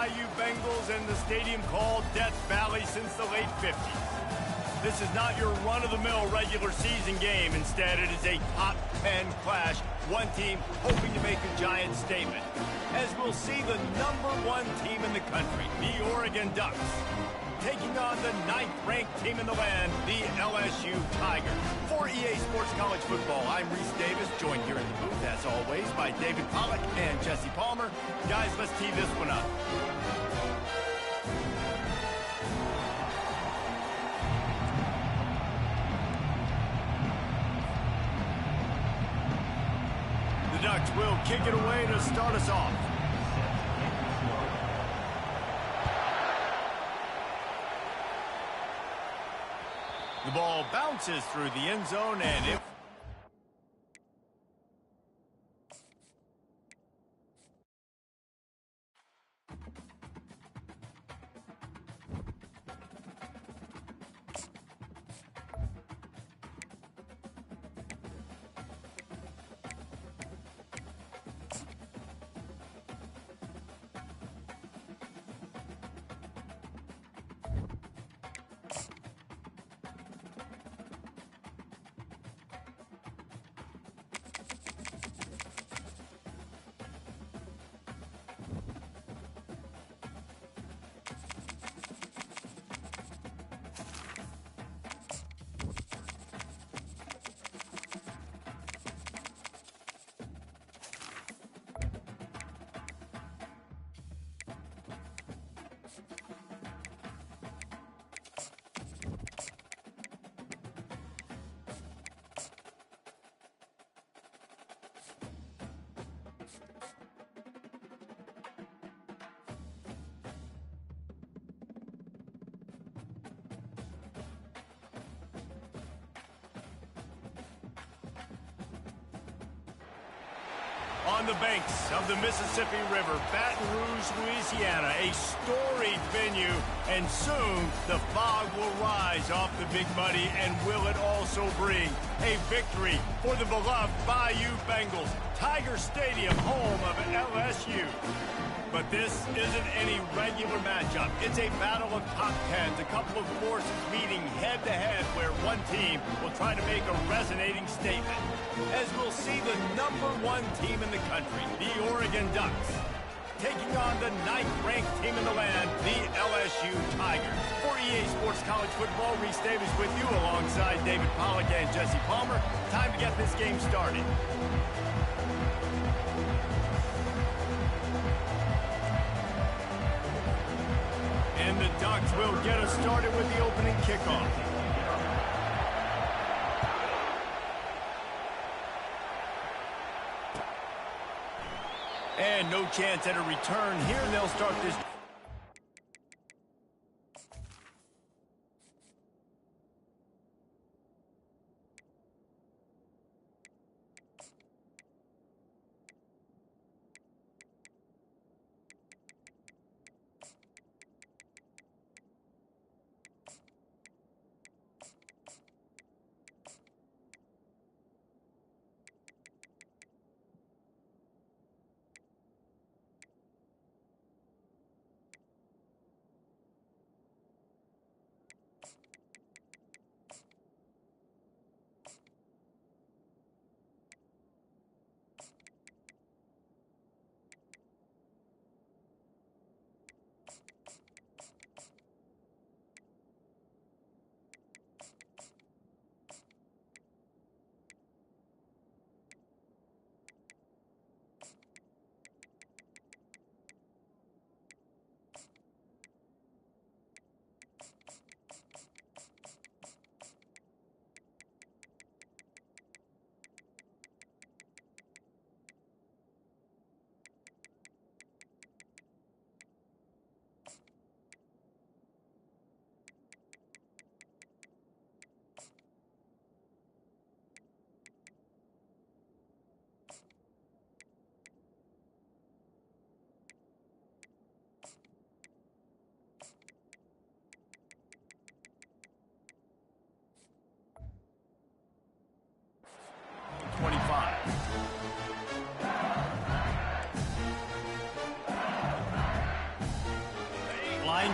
Bayou Bengals and the stadium called Death Valley since the late 50s. This is not your run-of-the-mill regular season game. Instead, it is a top 10 clash. One team hoping to make a giant statement. As we'll see the #1 team in the country, the Oregon Ducks, taking on the 9th-ranked team in the land, the LSU Tigers. For EA Sports College Football, I'm Reese Davis, joined here in the booth, as always, by David Pollack and Jesse Palmer. Guys, let's tee this one up. The Ducks will kick it away to start us off. The ball bounces through the end zone, and if on the banks of the Mississippi River, Baton Rouge, Louisiana, a storied venue, and soon the fog will rise off the Big Muddy, and will it also bring a victory for the beloved Bayou Bengals. Tiger Stadium, home of LSU. But this isn't any regular matchup. It's a battle of top tens, a couple of forces meeting head-to-head where one team will try to make a resonating statement. As we'll see the #1 team in the country, the Oregon Ducks, taking on the 9th-ranked team in the land, the LSU Tigers. For EA Sports College Football, Reese Davis with you alongside David Pollack and Jesse Palmer. Time to get this game started. And the Ducks will get us started with the opening kickoff. And no chance at a return here, and they'll start this.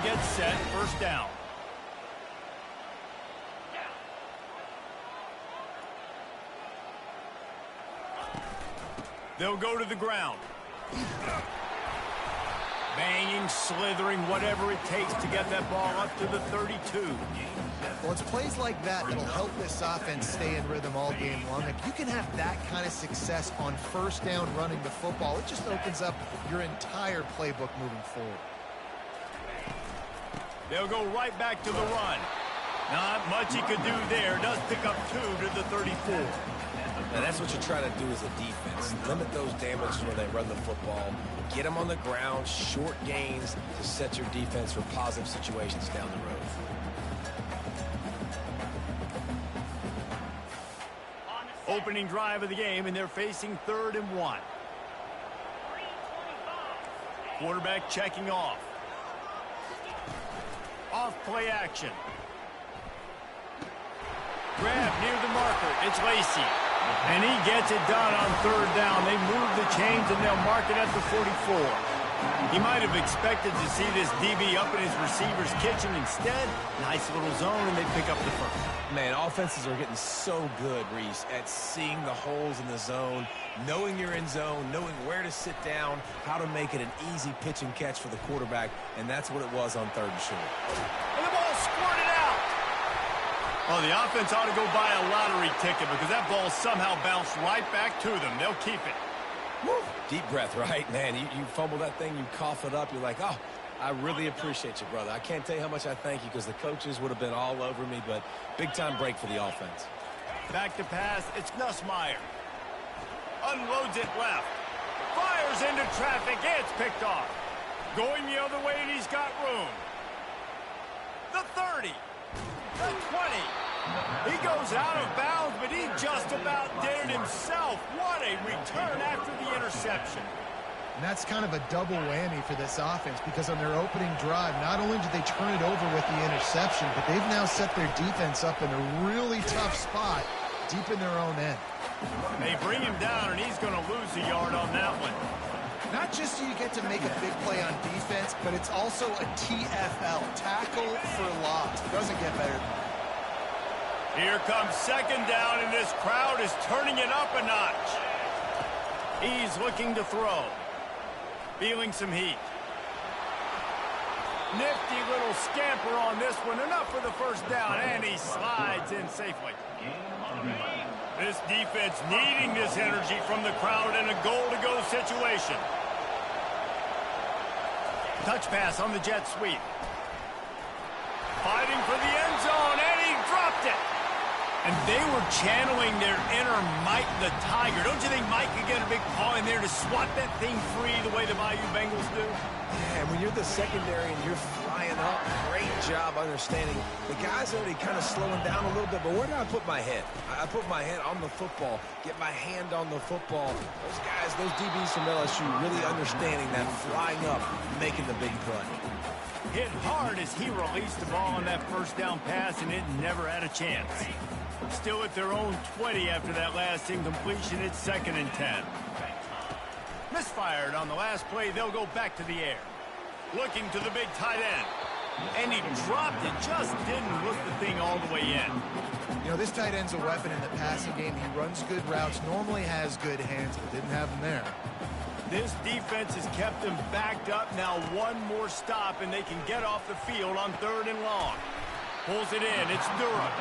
and get set, first down. They'll go to the ground. Banging, slithering, whatever it takes to get that ball up to the 32. Well, it's plays like that that'll help this offense stay in rhythm all game long. If you can have that kind of success on first down running the football, it just opens up your entire playbook moving forward. They'll go right back to the run. Not much he could do there. Does pick up 2 to the 34. Now, that's what you're trying to do as a defense. Limit those damages when they run the football. Get them on the ground, short gains to set your defense for positive situations down the road. Opening drive of the game, and they're facing 3rd and 1. Quarterback checking off. Off play action. Grab near the marker. It's Lacey. And he gets it done on 3rd down. They move the chains, and they'll mark it at the 44. He might have expected to see this DB up in his receiver's kitchen. Instead, nice little zone, and they pick up the first. Man, offenses are getting so good, Reese, at seeing the holes in the zone, knowing you're in zone, knowing where to sit down, how to make it an easy pitch and catch for the quarterback, and that's what it was on 3rd and short. And the ball squirted out. Oh, the offense ought to go buy a lottery ticket because that ball somehow bounced right back to them. They'll keep it. Woo. Deep breath, right? Man, you fumble that thing, you cough it up, you're like, oh, I really appreciate you, brother. I can't tell you how much I thank you because the coaches would have been all over me, but big-time break for the offense. Back to pass, it's Nussmeier. Unloads it left. Fires into traffic, it's picked off. Going the other way, and he's got room. The 30. The 20. He goes out of bounds, but he just about did it himself. What a return after the interception. And that's kind of a double whammy for this offense because on their opening drive, not only did they turn it over with the interception, but they've now set their defense up in a really tough spot deep in their own end. They bring him down, and he's going to lose a yard on that one. Not just do you get to make a big play on defense, but it's also a TFL, tackle for loss. Doesn't get better than that. Here comes 2nd down, and this crowd is turning it up a notch. He's looking to throw. Feeling some heat. Nifty little scamper on this one. Enough for the first down, and he slides in safely. This defense needing this energy from the crowd in a goal-to-go situation. Touch pass on the jet sweep. Fighting for the end zone, and he dropped it. And they were channeling their inner Mike the Tiger. Don't you think Mike could get a big paw in there to swat that thing free the way the Bayou Bengals do? Yeah, and when you're the secondary and you're flying up, great job understanding. The guy's already kind of slowing down a little bit, but where do I put my head? I put my head on the football, get my hand on the football. Those guys, those DBs from LSU really understanding that flying up, making the big play. Hit hard as he released the ball on that first down pass, and it never had a chance. Still at their own 20 after that last incompletion. It's 2nd and 10. Misfired on the last play. They'll go back to the air. Looking to the big tight end. And he dropped it. Just didn't look the thing all the way in. You know, this tight end's a weapon in the passing game. He runs good routes, normally has good hands, but didn't have them there. This defense has kept them backed up. Now one more stop, and they can get off the field on 3rd and long. Pulls it in. It's Durham.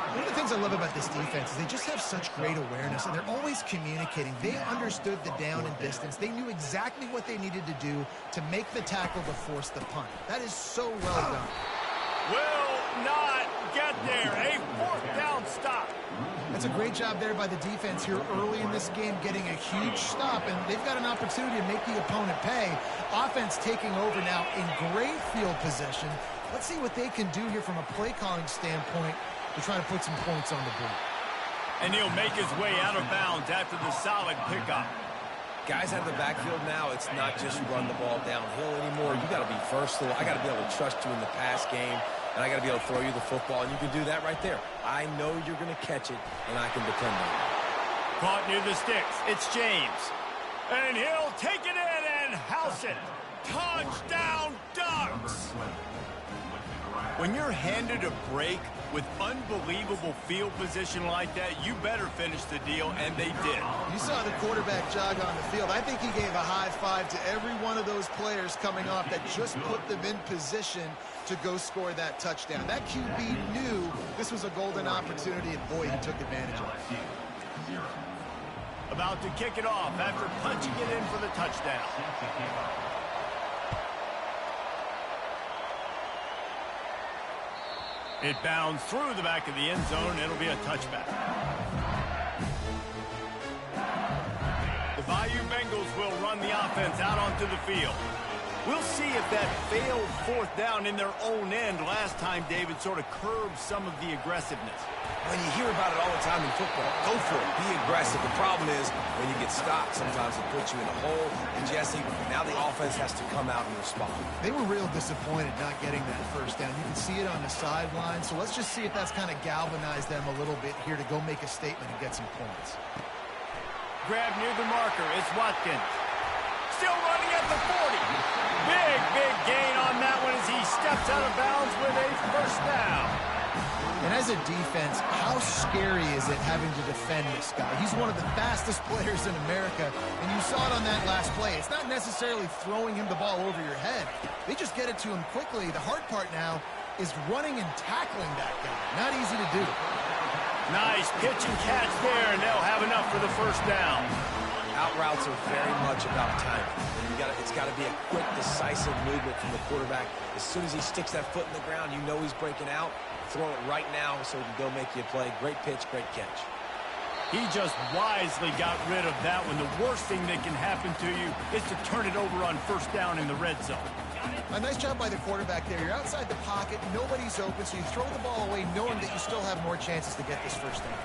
One of the things I love about this defense is they just have such great awareness, and they're always communicating. They understood the down and distance. They knew exactly what they needed to do to make the tackle to force the punt. That is so well done. Will not get there. A 4th down stop. That's a great job there by the defense here early in this game, getting a huge stop, and they've got an opportunity to make the opponent pay. Offense taking over now in great field position. Let's see what they can do here from a play-calling standpoint to try to put some points on the board. And he'll make his way out of bounds after the solid pickup. Guys out of the backfield now, it's not just run the ball downhill anymore. You got to be versatile. I got to be able to trust you in the pass game, and I got to be able to throw you the football, and you can do that right there. I know you're going to catch it, and I can depend on it. Caught near the sticks. It's James. And he'll take it in and house it. Touchdown Ducks! When you're handed a break with unbelievable field position like that, you better finish the deal, and they did. You saw the quarterback jog on the field. I think he gave a high five to every one of those players coming off that just put them in position to go score that touchdown. That QB knew this was a golden opportunity, and boy, he took advantage of it. About to kick it off after punching it in for the touchdown. It bounds through the back of the end zone. It'll be a touchback. The Bayou Bengals will run the offense out onto the field. We'll see if that failed fourth down in their own end last time, David, sort of curbed some of the aggressiveness. When you hear about it all the time in football, go for it. Be aggressive. The problem is when you get stopped, sometimes it puts you in a hole. And, Jesse, now the offense has to come out and respond. They were real disappointed not getting that first down. You can see it on the sideline. So let's just see if that's kind of galvanized them a little bit here to go make a statement and get some points. Grab near the marker. It's Watkins. Still running at the 40. Big gain on that one as he steps out of bounds with a first down. And as a defense, how scary is it having to defend this guy? He's one of the fastest players in America, and you saw it on that last play. It's not necessarily throwing him the ball over your head. They just get it to him quickly. The hard part now is running and tackling that guy. Not easy to do. Nice pitch and catch there, and they'll have enough for the first down. Out routes are very much about timing. It's got to be a quick, decisive movement from the quarterback. As soon as he sticks that foot in the ground, you know he's breaking out. Throw it right now so he can go make you a play. Great pitch, great catch. He just wisely got rid of that one. The worst thing that can happen to you is to turn it over on first down in the red zone. A nice job by the quarterback there. You're outside the pocket, nobody's open, so you throw the ball away knowing that you still have more chances to get this first down.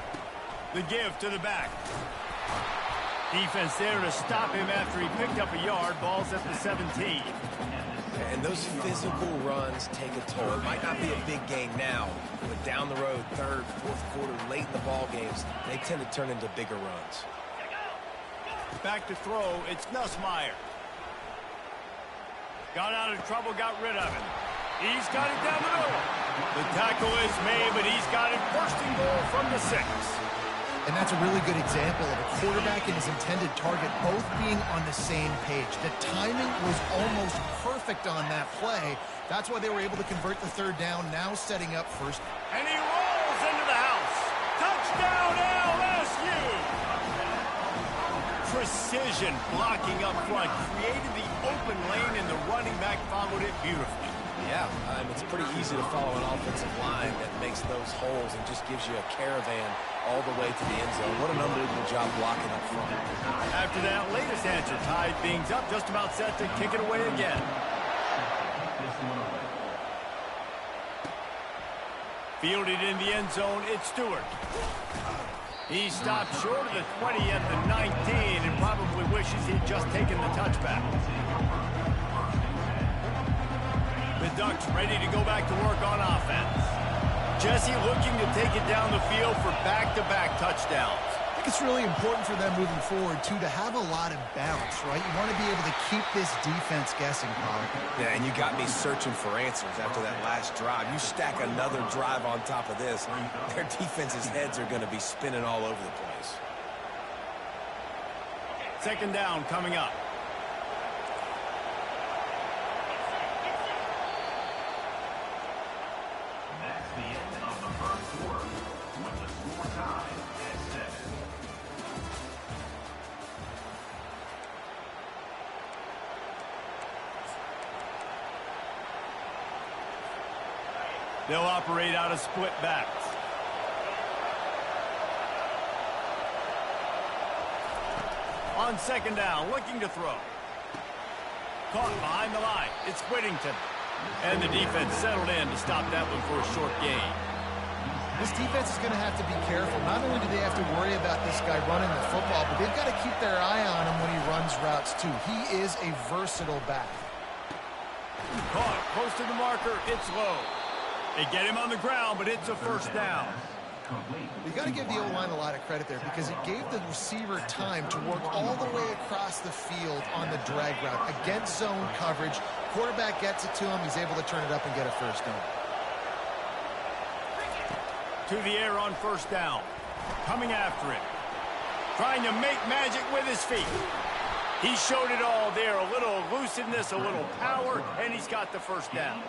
The give to the back. Defense there to stop him after he picked up a yard. Ball's at the 17. And those physical runs take a toll. It might not be a big gain now, but down the road, third, fourth quarter, late in the ball games, they tend to turn into bigger runs. Back to throw, it's Nussmeier. Got out of trouble, got rid of it. He's got it down the middle. The tackle is made, but he's got it first and goal from the 6. And that's a really good example of a quarterback and his intended target both being on the same page. The timing was almost perfect on that play. That's why they were able to convert the third down, now setting up first. And he rolls into the house. Touchdown LSU! Precision blocking up front, created the open lane, and the running back followed it beautifully. Yeah, it's pretty easy to follow an offensive line that makes those holes and just gives you a caravan all the way to the end zone. What an unbelievable job blocking up front. After that latest answer tied things up, just about set to kick it away again. Fielded in the end zone, it's Stewart. He stopped short of the 20 at the 19 and probably wishes he'd just taken the touchback. The Ducks ready to go back to work on offense. Jesse looking to take it down the field for back-to-back touchdowns. I think it's really important for them moving forward, too, to have a lot of bounce, right? You want to be able to keep this defense guessing, Colin. Yeah, and you got me searching for answers after that last drive. You stack another drive on top of this, their defense's heads are going to be spinning all over the place. Second down coming up. They'll operate out of split backs. On second down, looking to throw. Caught behind the line. It's Whittington. And the defense settled in to stop that one for a short gain. This defense is going to have to be careful. Not only do they have to worry about this guy running the football, but they've got to keep their eye on him when he runs routes, too. He is a versatile back. Caught close to the marker. It's low. They get him on the ground, but it's a first down. You got to give the O-line a lot of credit there because it gave the receiver time to work all the way across the field on the drag route against zone coverage. Quarterback gets it to him. He's able to turn it up and get a first down. To the air on first down. Coming after it. Trying to make magic with his feet. He showed it all there. A little elusiveness, a little power, and he's got the first down.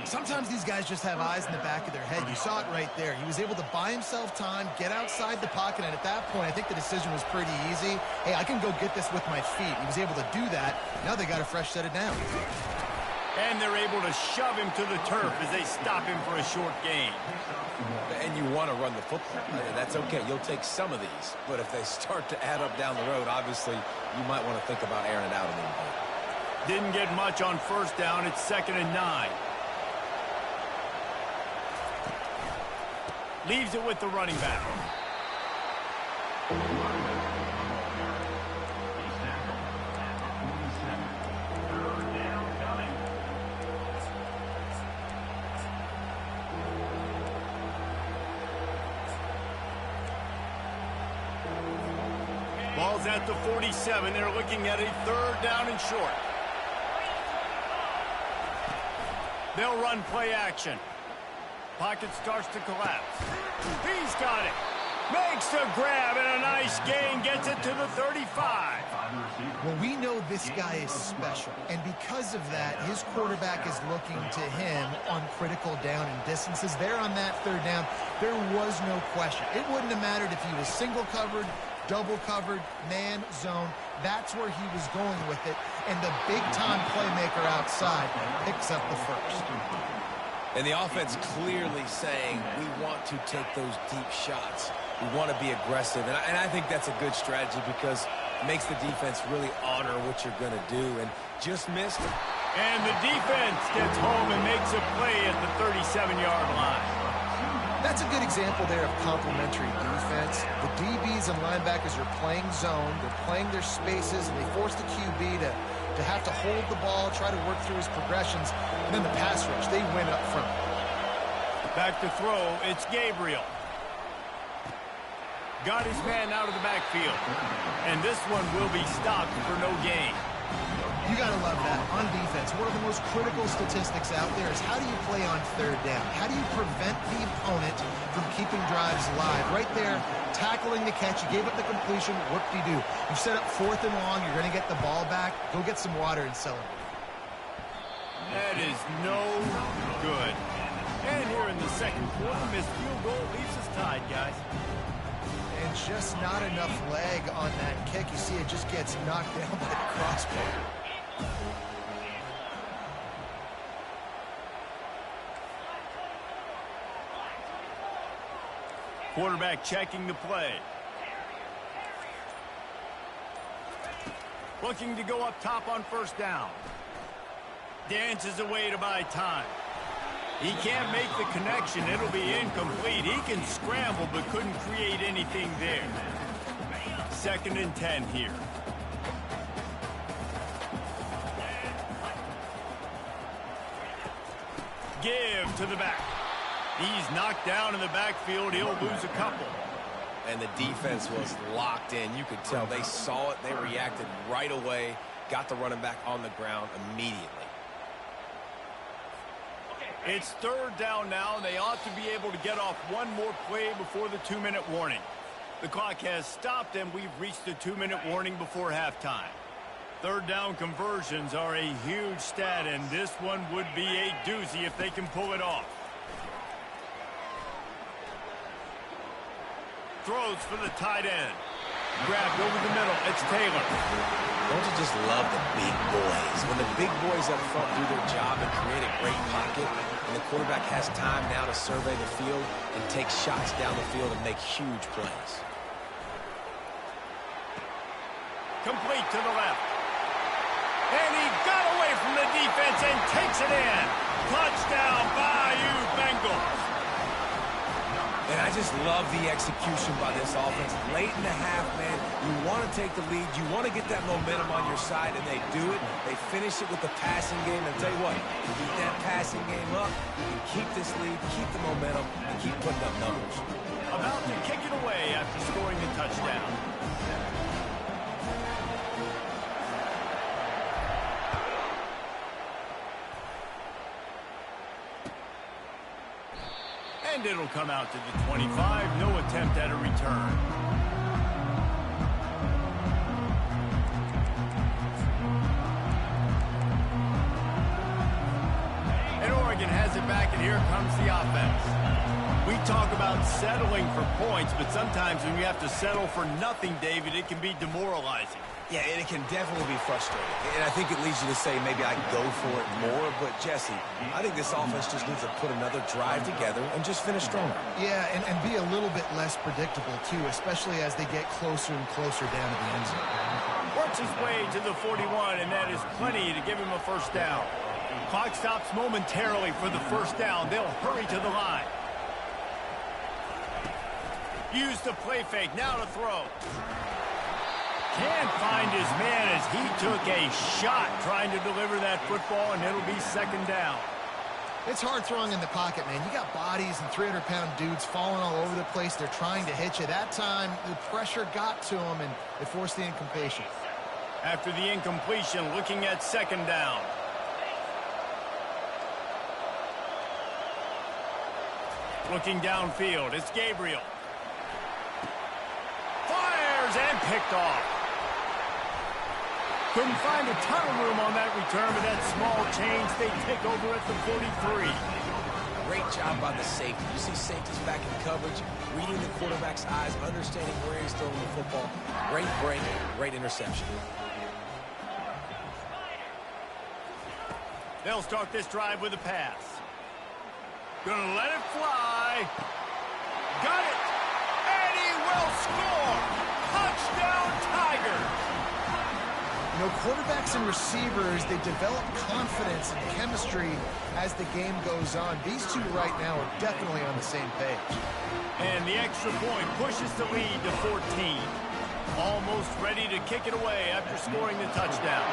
Sometimes these guys just have eyes in the back of their head. You saw it right there. He was able to buy himself time, get outside the pocket, and at that point, I think the decision was pretty easy. Hey, I can go get this with my feet. He was able to do that. Now they got a fresh set of downs. And they're able to shove him to the turf as they stop him for a short gain. And you want to run the football. That's okay. You'll take some of these. But if they start to add up down the road, obviously, you might want to think about airing it out a little bit. Didn't get much on first down. It's 2nd and 9. Leaves it with the running back. Ball's at the 47. They're looking at a 3rd down and short. They'll run play action. Pocket starts to collapse. He's got it. Makes the grab and a nice gain. Gets it to the 35. Well, we know this guy is special. And because of that, his quarterback is looking to him on critical down and distances. There on that 3rd down, there was no question. It wouldn't have mattered if he was single covered, double covered, man, zone. That's where he was going with it. And the big-time playmaker outside picks up the first. And the offense clearly saying, we want to take those deep shots. We want to be aggressive. And I think that's a good strategy because it makes the defense really honor what you're going to do. And just missed it. And the defense gets home and makes a play at the 37-yard line. That's a good example there of complementary defense. The DBs and linebackers are playing zone. They're playing their spaces, and they force the QB to have to hold the ball, try to work through his progressions, and then the pass rush, they win up front. Back to throw, it's Gabriel. Got his man out of the backfield. And this one will be stopped for no gain. You got to love that. On defense, one of the most critical statistics out there is how do you play on 3rd down? How do you prevent the opponent from keeping drives alive? Right there, tackling the catch. You gave up the completion. Whoop-de-doo. You set up 4th and long. You're going to get the ball back. Go get some water and celebrate. That is no good. And here in the 2nd quarter, missed field goal leaves us tied, guys. And just not enough leg on that kick. You see it just gets knocked down by the crossbar. Quarterback checking the play. Looking to go up top on first down. Dances away to buy time. He can't make the connection. It'll be incomplete. He can scramble but couldn't create anything there. 2nd and 10 here. Give to the back. He's knocked down in the backfield. He'll lose a couple. And the defense was locked in. You could tell they saw it. They reacted right away. Got the running back on the ground immediately. It's 3rd down now, and they ought to be able to get off one more play before the 2-minute warning. The clock has stopped, and we've reached the 2-minute warning before halftime. 3rd down conversions are a huge stat, and this one would be a doozy if they can pull it off. Throws for the tight end. Grabbed over the middle. It's Taylor. Don't you just love the big boys? When the big boys up front do their job and create a great pocket, and the quarterback has time now to survey the field and take shots down the field and make huge plays. Complete to the left. And he got away from the defense and takes it in. Touchdown, Bayou Bengals. And I just love the execution by this offense. Late in the half, man, you want to take the lead. You want to get that momentum on your side, and they do it. They finish it with the passing game. And I'll tell you what, you keep that passing game up, you keep this lead, keep the momentum, and keep putting up numbers. about to kick it away after scoring the touchdown. And it'll come out to the 25. No attempt at a return. And Oregon has it back, and here comes the offense. We talk about settling for points, but sometimes when you have to settle for nothing, David, it can be demoralizing. Yeah, and it can definitely be frustrating. And I think it leads you to say maybe I go for it more. But, Jesse, I think this offense just needs to put another drive together and just finish stronger. Yeah, and be a little bit less predictable, too, especially as they get closer and closer down to the end zone. Works his way to the 41, and that is plenty to give him a first down. Clock stops momentarily for the first down. They'll hurry to the line. Use the play fake. Now to throw. Can't find his man as he took a shot trying to deliver that football, and it'll be second down. It's hard throwing in the pocket, man. You got bodies and 300-pound dudes falling all over the place. They're trying to hit you. That time, the pressure got to them, and it forced the incompletion. After the incompletion, looking at second down. Looking downfield, it's Gabriel. Fires and picked off. Couldn't find a ton of room on that return, but that small change, they take over at the 43. Great job by the safety. You see safeties back in coverage, reading the quarterback's eyes, understanding where he's throwing the football. Great break, great interception. They'll start this drive with a pass. Gonna let it fly. Got it. And he will score. Touchdown, Tigers. You know, quarterbacks and receivers, they develop confidence and chemistry as the game goes on. These two right now are definitely on the same page. And the extra point pushes the lead to 14. Almost ready to kick it away after scoring the touchdown.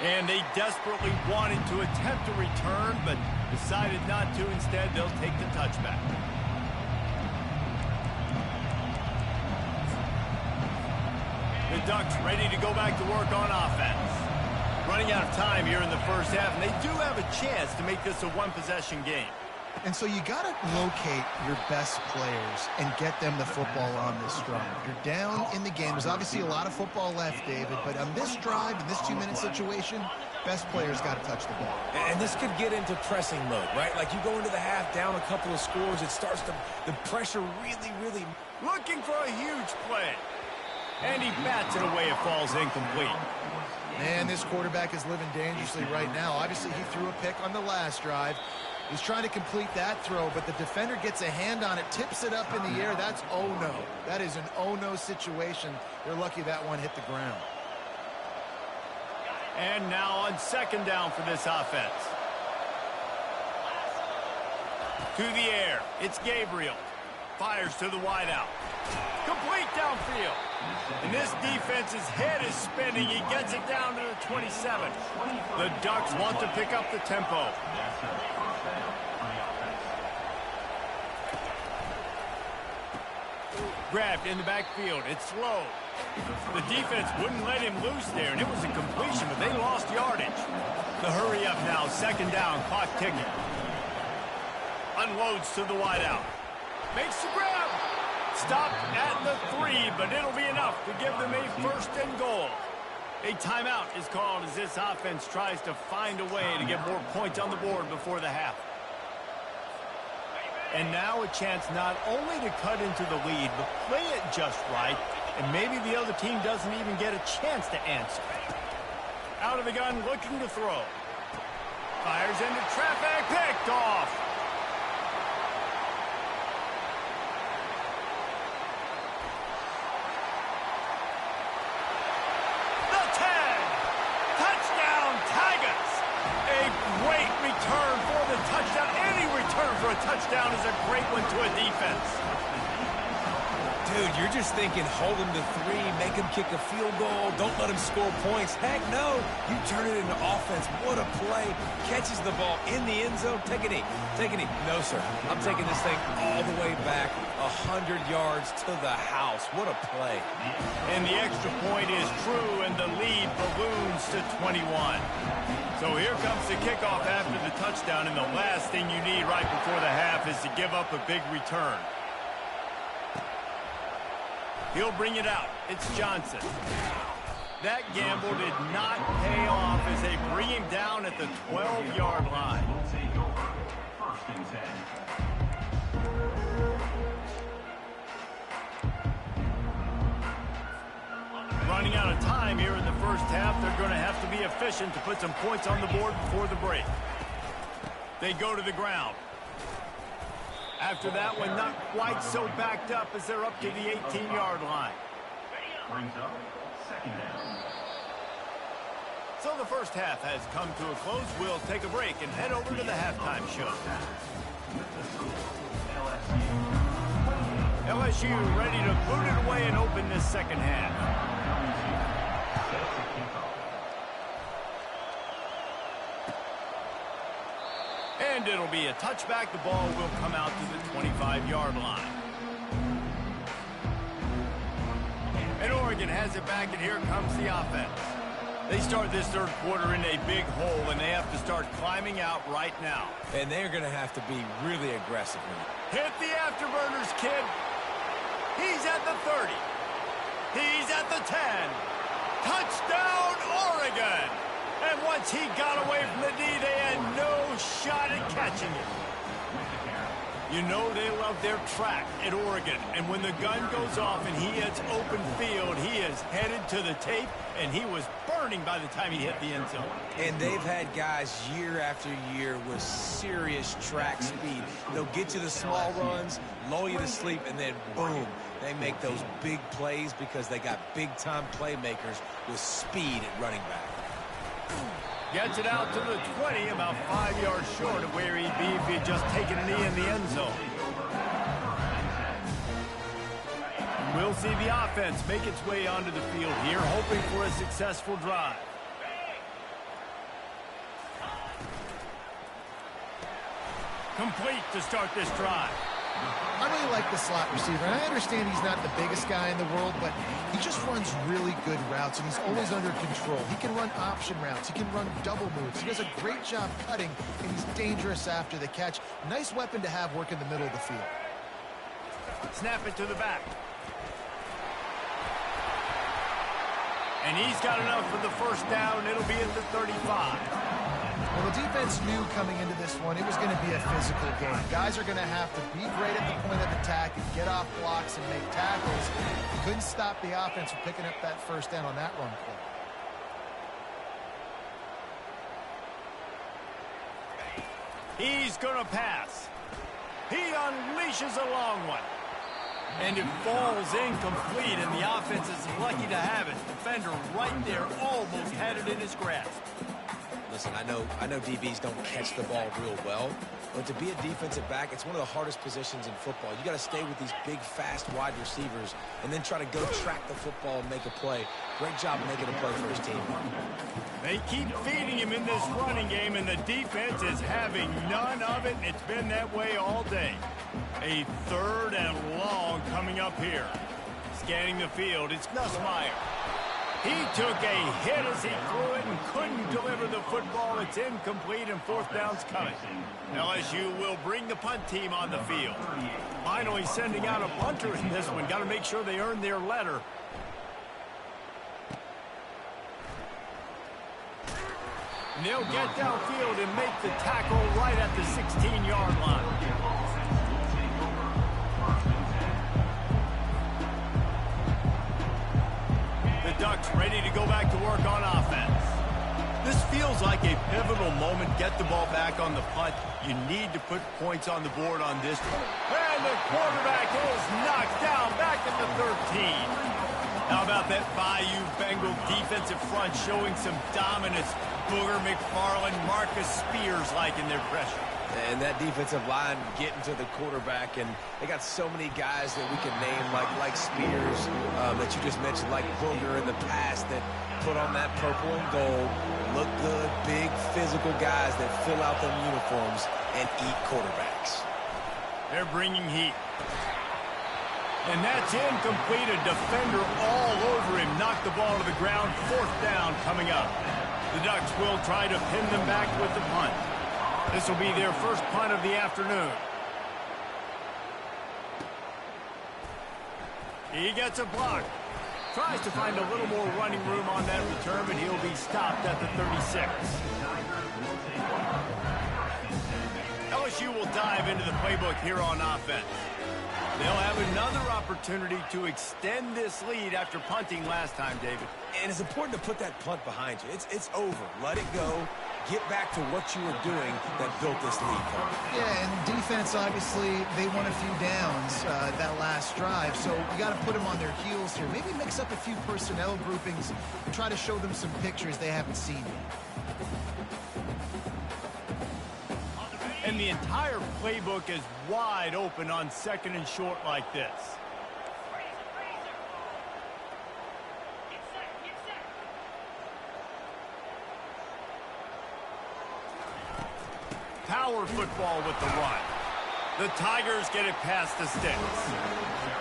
And they desperately wanted to attempt a return, but decided not to. Instead, they'll take the touchback. The Ducks ready to go back to work on offense. Running out of time here in the first half, and they do have a chance to make this a one-possession game. And so you got to locate your best players and get them the football on this drive. You're down in the game. There's obviously a lot of football left, David, but on this drive, in this 2-minute situation, best players got to touch the ball. And this could get into pressing mode, right? Like you go into the half down a couple of scores, it starts to, the pressure really... Looking for a huge play. And he bats it away. It falls incomplete. Man, this quarterback is living dangerously right now. Obviously, he threw a pick on the last drive. He's trying to complete that throw, but the defender gets a hand on it, tips it up in the air. That's oh-no. That is an oh-no situation. They're lucky that one hit the ground. And now on second down for this offense. To the air. It's Gabriel. Fires to the wideout. Complete downfield. And this defense's head is spinning. He gets it down to the 27. The Ducks want to pick up the tempo. Grabbed in the backfield. It's slow. The defense wouldn't let him loose there, and it was a completion, but they lost yardage. The hurry up now. Second down. Clock ticking. Unloads to the wideout. Makes the grab. Stopped at the 3, but it'll be enough to give them a first and goal. A timeout is called as this offense tries to find a way to get more points on the board before the half. And now a chance not only to cut into the lead, but play it just right, and maybe the other team doesn't even get a chance to answer. Out of the gun, looking to throw. Fires into traffic, picked off. Return for the touchdown. Any return for a touchdown is a great one to a defense. Dude, you're just thinking hold him to 3, make him kick a field goal, don't let him score points. Heck no, you turn it into offense. What a play. Catches the ball in the end zone. Take a knee. Take a knee. No, sir. I'm taking this thing all the way back 100 yards to the house. What a play. And the extra point is true, and the lead balloons to 21. So here comes the kickoff after the touchdown, and the last thing you need right before the half is to give up a big return. He'll bring it out. It's Johnson. That gamble did not pay off as they bring him down at the 12-yard line. Running out of time here in the first half. They're going to have to be efficient to put some points on the board before the break. They go to the ground. After that one, not quite so backed up as they're up to the 18-yard line. So the first half has come to a close. We'll take a break and head over to the halftime show. LSU ready to boot it away and open this second half. And it'll be a touchback. The ball will come out to the 25-yard line. And Oregon has it back, and here comes the offense. They start this third quarter in a big hole, and they have to start climbing out right now. And they're going to have to be really aggressive. Hit the afterburners, kid. He's at the 30. He's at the 10. Touchdown, Oregon. And once he got away from the D, they had no shot at catching it. You know they love their track at Oregon. And when the gun goes off and he hits open field, he is headed to the tape, and he was burning by the time he hit the end zone. And they've had guys year after year with serious track speed. They'll get you the small runs, lull you to sleep, and then boom, they make those big plays because they got big-time playmakers with speed at running back. Gets it out to the 20, about 5 yards short of where he'd be if he'd just taken a knee in the end zone. We'll see the offense make its way onto the field here, hoping for a successful drive. Complete to start this drive. I really like the slot receiver, and I understand he's not the biggest guy in the world, but he just runs really good routes, and he's always under control. He can run option routes. He can run double moves. He does a great job cutting, and he's dangerous after the catch. Nice weapon to have work in the middle of the field. Snap it to the back. And he's got enough for the first down. It'll be at the 35. Well, the defense knew coming into this one it was going to be a physical game. Guys are going to have to be great at the point of attack and get off blocks and make tackles. Couldn't stop the offense from picking up that first down on that run play. He's going to pass. He unleashes a long one. And it falls incomplete, and the offense is lucky to have it. Defender right there almost had it in his grasp. Listen, I know DBs don't catch the ball real well, but to be a defensive back, it's one of the hardest positions in football. You got to stay with these big, fast wide receivers and then try to go track the football and make a play. Great job making a play for his team. They keep feeding him in this running game, and the defense is having none of it. It's been that way all day. A third and long coming up here. Scanning the field, it's Nussmeier. He took a hit as he threw it and couldn't deliver the football. It's incomplete, and fourth down's coming. LSU will bring the punt team on the field. Finally sending out a punter in this one. Got to make sure they earn their letter. And they'll get downfield and make the tackle right at the 16-yard line. Ducks ready to go back to work on offense. This feels like a pivotal moment. Get the ball back on the punt. You need to put points on the board on this one. And the quarterback is knocked down back at the 13. How about that Bayou Bengal defensive front showing some dominance? Booger McFarland, Marcus Spears like in their pressure. And that defensive line getting to the quarterback, and they got so many guys that we can name, like Spears, that you just mentioned, like Booger in the past, that put on that purple and gold, look good, big physical guys that fill out them uniforms and eat quarterbacks. They're bringing heat. And that's incomplete. A defender all over him. Knocked the ball to the ground. 4th down coming up. The Ducks will try to pin them back with the punt. This will be their first punt of the afternoon. He gets a block. Tries to find a little more running room on that return, but he'll be stopped at the 36. LSU will dive into the playbook here on offense. They'll have another opportunity to extend this lead after punting last time, David. And it's important to put that punt behind you. It's over. Let it go. Get back to what you were doing that built this lead. Yeah, and defense, obviously, they won a few downs that last drive, so you got to put them on their heels here. Maybe mix up a few personnel groupings and try to show them some pictures they haven't seen yet. And the entire playbook is wide open on 2nd and short like this. Power football with the run. The Tigers get it past the sticks.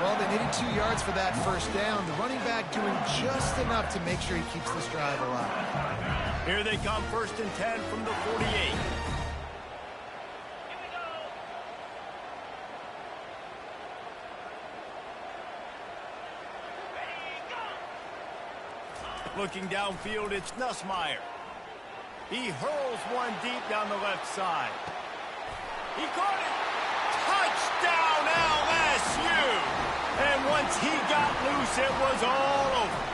Well, they needed 2 yards for that first down. The running back doing just enough to make sure he keeps this drive alive. Here they come, 1st and 10 from the 48. Looking downfield, it's Nussmeier. He hurls one deep down the left side. He caught it. Touchdown, LSU! And once he got loose, it was all over.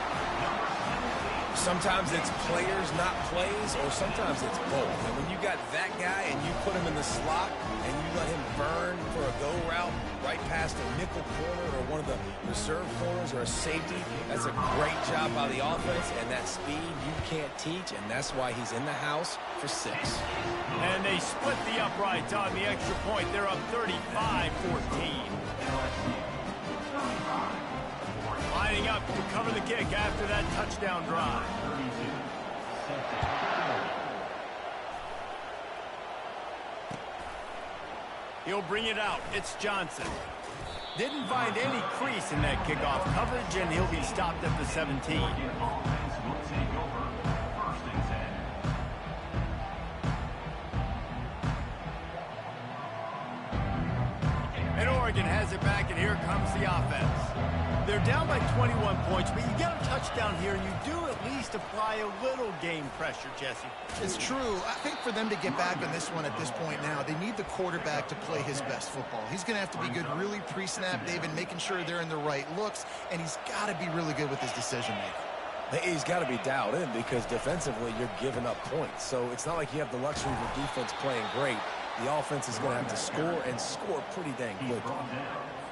Sometimes it's players, not plays, or sometimes it's both. And when you got that guy and you put him in the slot and you let him burn for a go route right past a nickel corner or one of the reserve corners or a safety, that's a great job by the offense, and that speed you can't teach, and that's why he's in the house for 6. And they split the uprights on the extra point. They're up 35-14. Lining up to cover the kick after that touchdown drive. He'll bring it out. It's Johnson. Didn't find any crease in that kickoff coverage, and he'll be stopped at the 17. And Oregon has it back, and here comes the offense. They're down by 21 points, but you get a touchdown here, and you do at least apply a little game pressure, Jesse. It's true. I think for them to get back on this one at this point now, they need the quarterback to play his best football. He's going to have to be good really pre-snap, David, making sure they're in the right looks, and he's got to be really good with his decision-making. He's got to be dialed in because defensively you're giving up points. So it's not like you have the luxury of your defense playing great. The offense is going to have to score and score pretty dang quickly.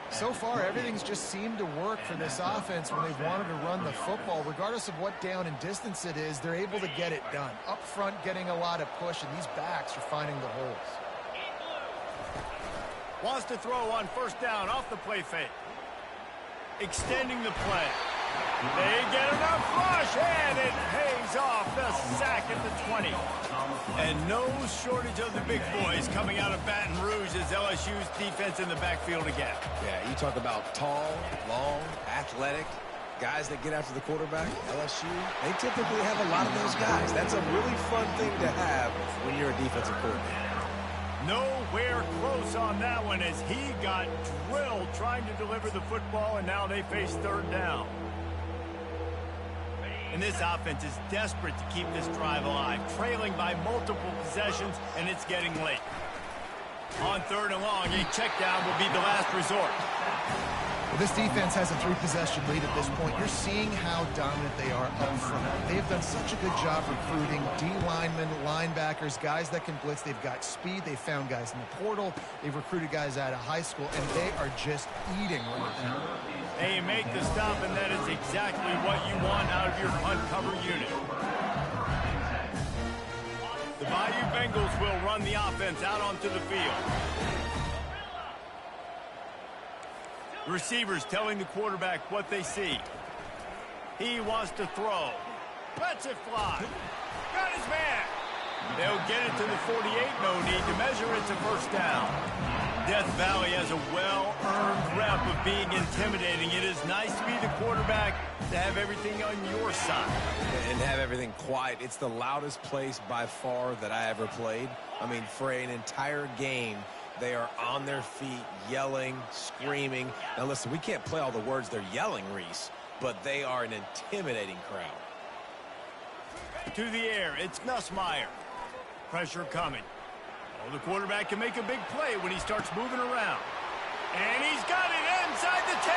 So far, everything's just seemed to work for this offense when they've wanted to run the football. Regardless of what down and distance it is, they're able to get it done. Up front, getting a lot of push, and these backs are finding the holes. Wants to throw on 1st down off the play fake. Extending the play. They get enough rush, and it pays off the sack at the 20. And no shortage of the big boys coming out of Baton Rouge as LSU's defense in the backfield again. Yeah, you talk about tall, long, athletic, guys that get after the quarterback. LSU, they typically have a lot of those guys. That's a really fun thing to have when you're a defensive coordinator. Nowhere close on that one as he got drilled trying to deliver the football, and now they face 3rd down. And this offense is desperate to keep this drive alive, trailing by multiple possessions, and it's getting late. On 3rd and long, a check down will be the last resort. Well, this defense has a 3-possession lead at this point. You're seeing how dominant they are up front. They have done such a good job recruiting D-linemen, linebackers, guys that can blitz. They've got speed. They've found guys in the portal. They've recruited guys out of high school, and they are just eating right now. They make the stop, and that is exactly what you want out of your punt cover unit. The Bayou Bengals will run the offense out onto the field. Receivers telling the quarterback what they see. He wants to throw. Lets it fly. Got his man. They'll get it to the 48. No need to measure. It's a first down. Death Valley has a well-earned rep of being intimidating. It is nice to be the quarterback, to have everything on your side. And have everything quiet. It's the loudest place by far that I ever played. I mean, for an entire game, they are on their feet, yelling, screaming. Now, listen, we can't play all the words they're yelling, Reese, but they are an intimidating crowd. To the air, it's Nussmeier. Pressure coming. Oh, the quarterback can make a big play when he starts moving around. And he's got it inside the 10.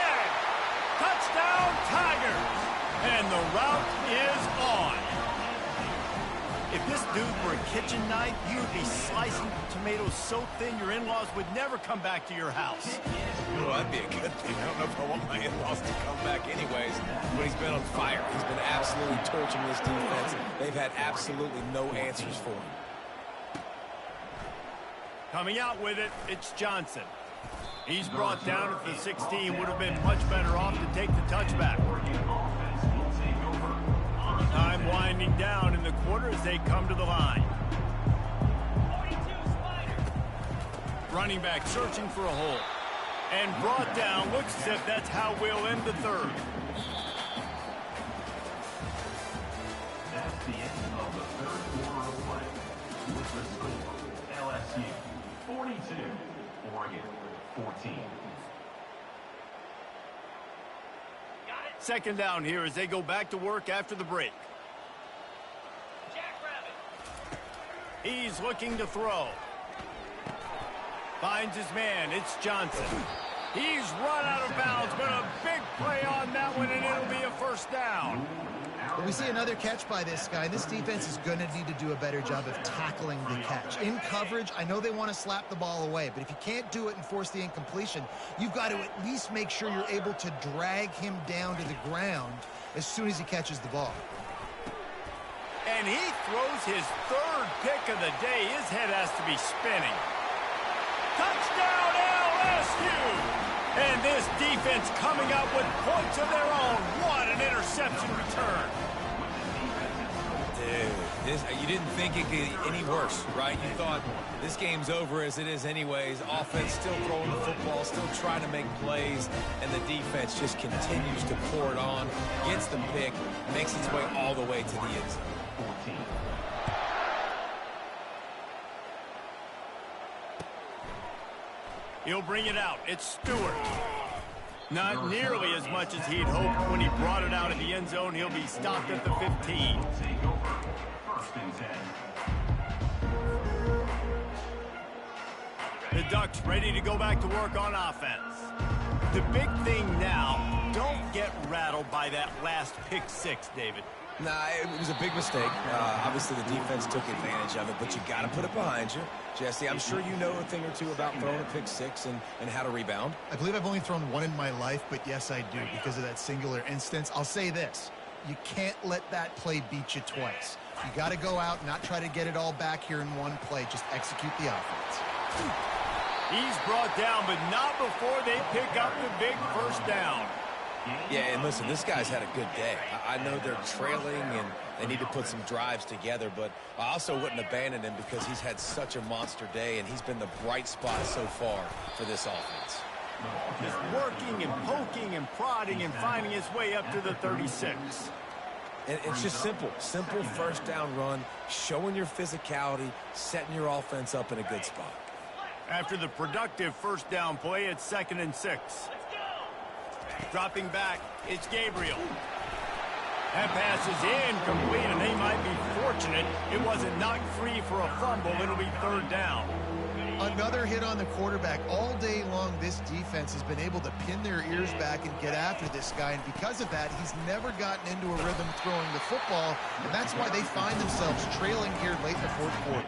Touchdown, Tigers. And the route is on. If this dude were a kitchen knife, he would be slicing tomatoes so thin your in-laws would never come back to your house. Well, that'd be a good thing. I don't know if I want my in-laws to come back anyways, but he's been on fire. He's been absolutely torching this defense. They've had absolutely no answers for him. Coming out with it, it's Johnson. He's brought down at the 16. Would have been much better off to take the touchback. Time winding down in the quarter as they come to the line. Running back searching for a hole. And brought down. Looks as if that's how we'll end the third. That's the end of the third quarter of play. With the score, LSU 42, Oregon 14. Second down here as they go back to work after the break. He's looking to throw. Finds his man. It's Johnson. He's run out of bounds, but a big play on that one, and it'll be a first down. But we see another catch by this guy. This defense is going to need to do a better job of tackling the catch. In coverage, I know they want to slap the ball away, but if you can't do it and force the incompletion, you've got to at least make sure you're able to drag him down to the ground as soon as he catches the ball. And he throws his third pick of the day. His head has to be spinning. Touchdown, LSU! And this defense coming up with points of their own. What an interception return. Dude, you didn't think it could get any worse, right? You thought this game's over as it is anyways. Offense still throwing the football, still trying to make plays, and the defense just continues to pour it on, gets the pick, makes its way all the way to the end zone. 14. He'll bring it out. It's Stewart. Not nearly as much as he'd hoped when he brought it out of the end zone. He'll be stopped at the 15. Take over. First and 10. The Ducks ready to go back to work on offense. The big thing now, don't get rattled by that last pick six, David. Nah, it was a big mistake. Obviously, the defense took advantage of it, but you got to put it behind you. Jesse, I'm sure you know a thing or two about throwing a pick six and how to rebound. I believe I've only thrown one in my life, but yes, I do because of that singular instance. I'll say this. You can't let that play beat you twice. You got to go out, not try to get it all back here in one play. Just execute the offense. He's brought down, but not before they pick up the big first down. Yeah, and listen, this guy's had a good day. I know they're trailing and they need to put some drives together, but I also wouldn't abandon him because he's had such a monster day, and he's been the bright spot so far for this offense. Just working and poking and prodding and finding his way up to the 36. And it's just simple first down run, showing your physicality, setting your offense up in a good spot. After the productive first down play, it's 2nd and 6. Dropping back, it's Gabriel. That pass is incomplete, and they might be fortunate it wasn't knocked free for a fumble. It'll be 3rd down. Another hit on the quarterback. All day long, this defense has been able to pin their ears back and get after this guy, and because of that, he's never gotten into a rhythm throwing the football, and that's why they find themselves trailing here late in the 4th quarter.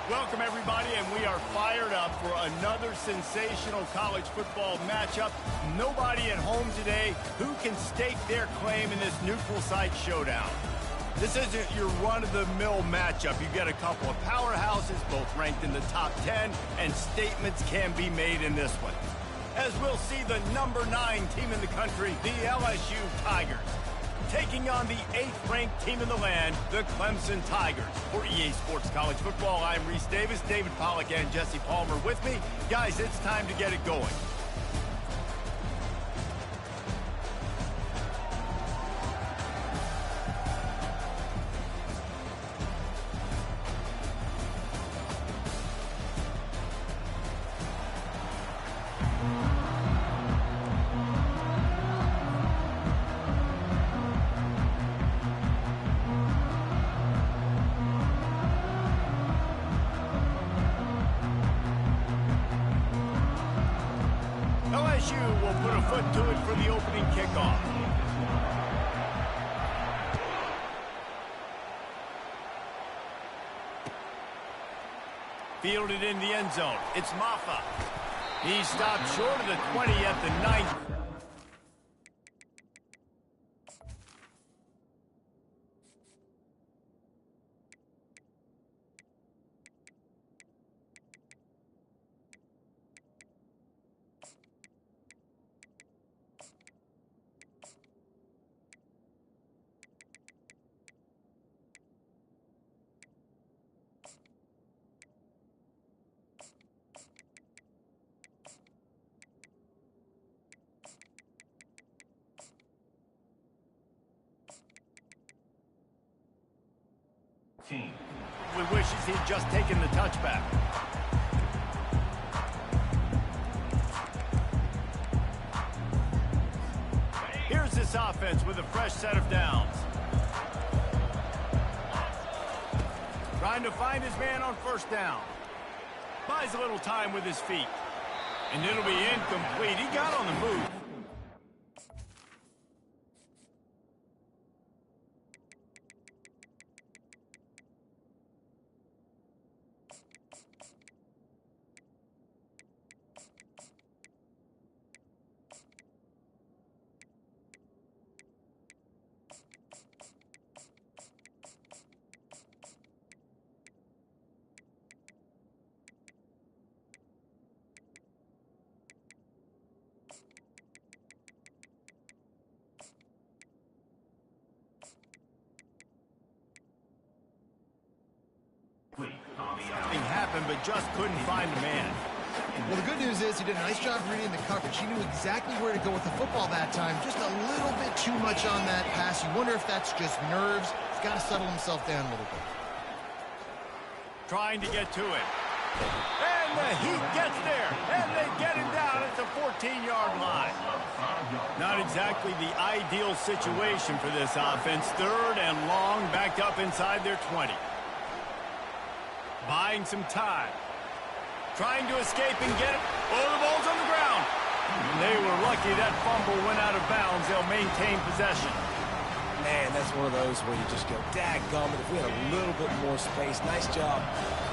Welcome, everybody, and we are fired up for another sensational college football matchup. Nobody at home today who can stake their claim in this neutral site showdown. This isn't your run-of-the-mill matchup. You've got a couple of powerhouses, both ranked in the top 10, and statements can be made in this one. As we'll see the number 9 team in the country, the LSU Tigers, taking on the 8th-ranked team in the land, the Clemson Tigers. For EA Sports College Football, I'm Reese Davis, David Pollack, and Jesse Palmer with me. Guys, it's time to get it going. LSU will put a foot to it for the opening kickoff. Fielded in the end zone. It's Maffa. He stopped short of the 20 at the 9th. We wishes he'd just taken the touchback. Here's this offense with a fresh set of downs. Trying to find his man on first down. Buys a little time with his feet. And it'll be incomplete. He got on the move. Something happened, but just couldn't find the man. Well, the good news is he did a nice job reading the coverage. He knew exactly where to go with the football that time. Just a little bit too much on that pass. You wonder if that's just nerves. He's got to settle himself down a little bit. Trying to get to it. And the Heat gets there. And they get him down at the 14-yard line. Not exactly the ideal situation for this offense. 3rd and long, backed up inside their 20. Buying some time. Trying to escape and get it. Oh, the ball's on the ground. They were lucky that fumble went out of bounds. They'll maintain possession. Man, that's one of those where you just go, dadgummit, if we had a little bit more space. Nice job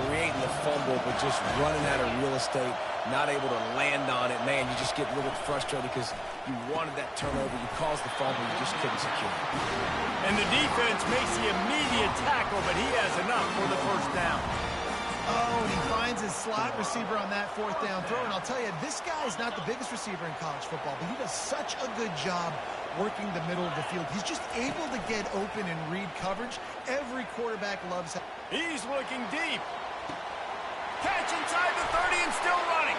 creating the fumble, but just running out of real estate, not able to land on it. Man, you just get a little bit frustrated because you wanted that turnover. You caused the fumble. You just couldn't secure it. And the defense makes the immediate tackle, but he has enough for the first down. Oh, and he finds his slot receiver on that 4th down throw. And I'll tell you, this guy is not the biggest receiver in college football, but he does such a good job working the middle of the field. He's just able to get open and read coverage. Every quarterback loves it. He's looking deep. Catch inside the 30 and still running.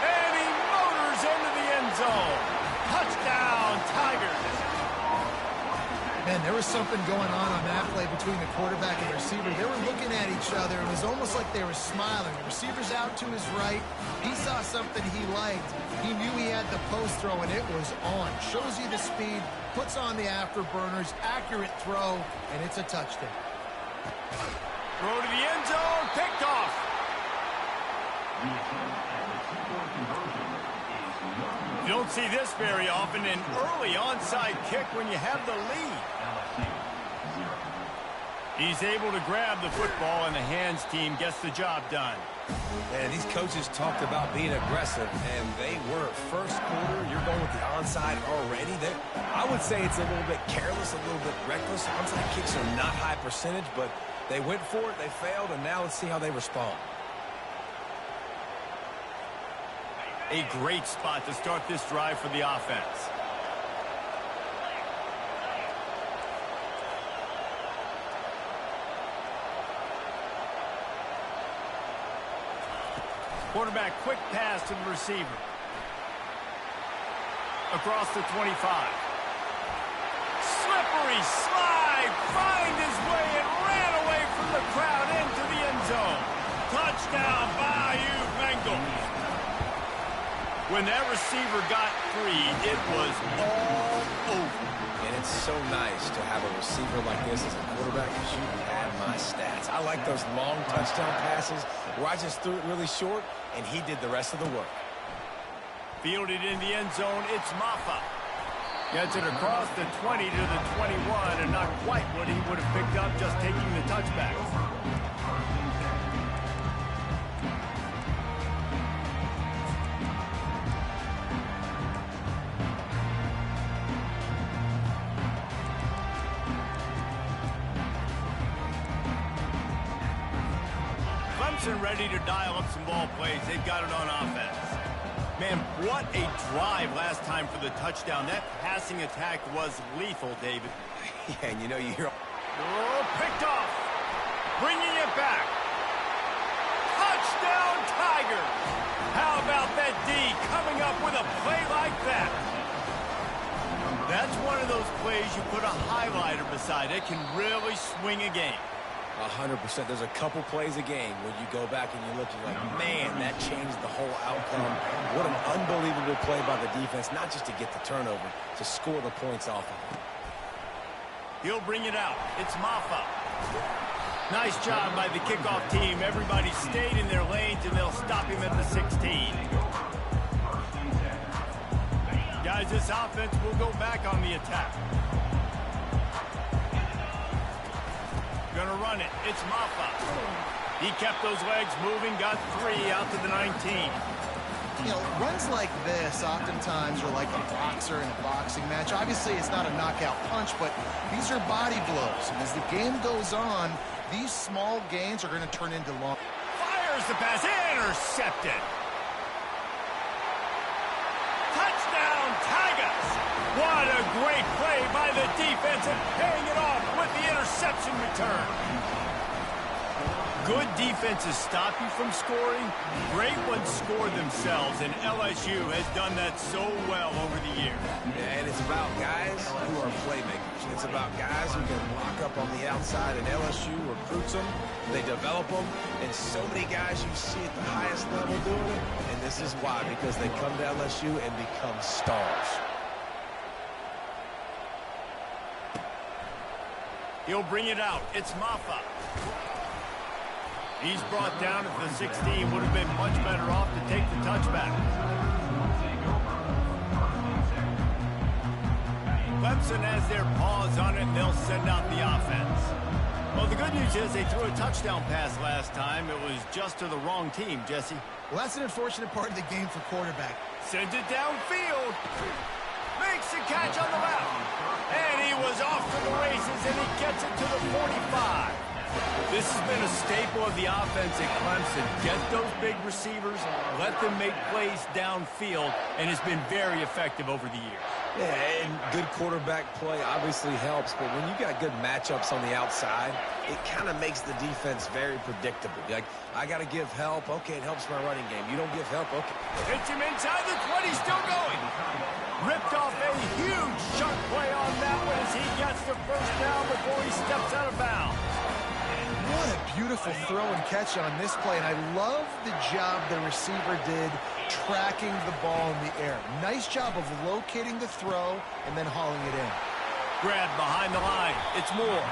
And he motors into the end zone. Touchdown, Tigers. Man, there was something going on that play between the quarterback and the receiver. They were looking at each other. It was almost like they were smiling. The receiver's out to his right. He saw something he liked. He knew he had the post throw, and it was on. Shows you the speed, puts on the afterburners, accurate throw, and it's a touchdown. Throw to the end zone, picked off. You don't see this very often, an early onside kick when you have the lead. He's able to grab the football, and the hands team gets the job done. And these coaches talked about being aggressive, and they were. First quarter, you're going with the onside already. I would say it's a little bit careless, a little bit reckless. Onside kicks are not high percentage, but they went for it, they failed, and now let's see how they respond. A great spot to start this drive for the offense. Quarterback, quick pass to the receiver. Across the 25. Slippery slide. Find his way and ran away from the crowd into the end zone. Touchdown, Bayou Bengals. When that receiver got free, it was all over. And it's so nice to have a receiver like this as a quarterback because you had my stats. I like those long touchdown passes where I just threw it really short and he did the rest of the work. Fielded in the end zone, it's Maffa. Gets it across the 20 to the 21, and not quite what he would have picked up just taking the touchback. Ready to dial up some ball plays. They've got it on offense. Man, what a drive last time for the touchdown. That passing attack was lethal, David. Yeah, and you know, you hear... Oh, picked off. Bringing it back. Touchdown, Tigers. How about that D coming up with a play like that? That's one of those plays you put a highlighter beside. It can really swing a game. 100%. There's a couple plays a game when you go back and you look, you're like, man, that changed the whole outcome. What an unbelievable play by the defense, not just to get the turnover, to score the points off of it. He'll bring it out. It's Maffa. Nice job by the kickoff team. Everybody stayed in their lanes, and they'll stop him at the 16. Guys, this offense will go back on the attack. Gonna run it. It's Maffa. He kept those legs moving, got 3 out to the 19. You know, runs like this oftentimes are like a boxer in a boxing match. Obviously, it's not a knockout punch, but these are body blows. And as the game goes on, these small gains are going to turn into long. Fires the pass. Intercepted. Touchdown, Tigers. What a great play by the defense and paying it off with the interception return. Good defenses stop you from scoring. Great ones score themselves, and LSU has done that so well over the years. Yeah, and it's about guys who are playmakers. It's about guys who can lock up on the outside, and LSU recruits them. They develop them, and so many guys you see at the highest level doing it, and this is why, because they come to LSU and become stars. He'll bring it out. It's Maffa. He's brought down at the 16. Would have been much better off to take the touchback. Clemson has their paws on it, and they'll send out the offense. Well, the good news is they threw a touchdown pass last time. It was just to the wrong team, Jesse. Well, that's an unfortunate part of the game for quarterback. Sends it downfield. Makes the catch on the left. And he was off to the races, and he gets it to the 45. This has been a staple of the offense at Clemson. Get those big receivers, let them make plays downfield, and it's been very effective over the years. Yeah, and good quarterback play obviously helps, but when you got good matchups on the outside, it kind of makes the defense very predictable. Like, I got to give help. Okay, it helps my running game. You don't give help, okay. Hits him inside the 20, still going. Ripped off a huge chunk play on that one as he gets the first down before he steps out of bounds. What a beautiful throw and catch on this play, and I love the job the receiver did tracking the ball in the air. Nice job of locating the throw and then hauling it in. Grabbed behind the line. It's Moore.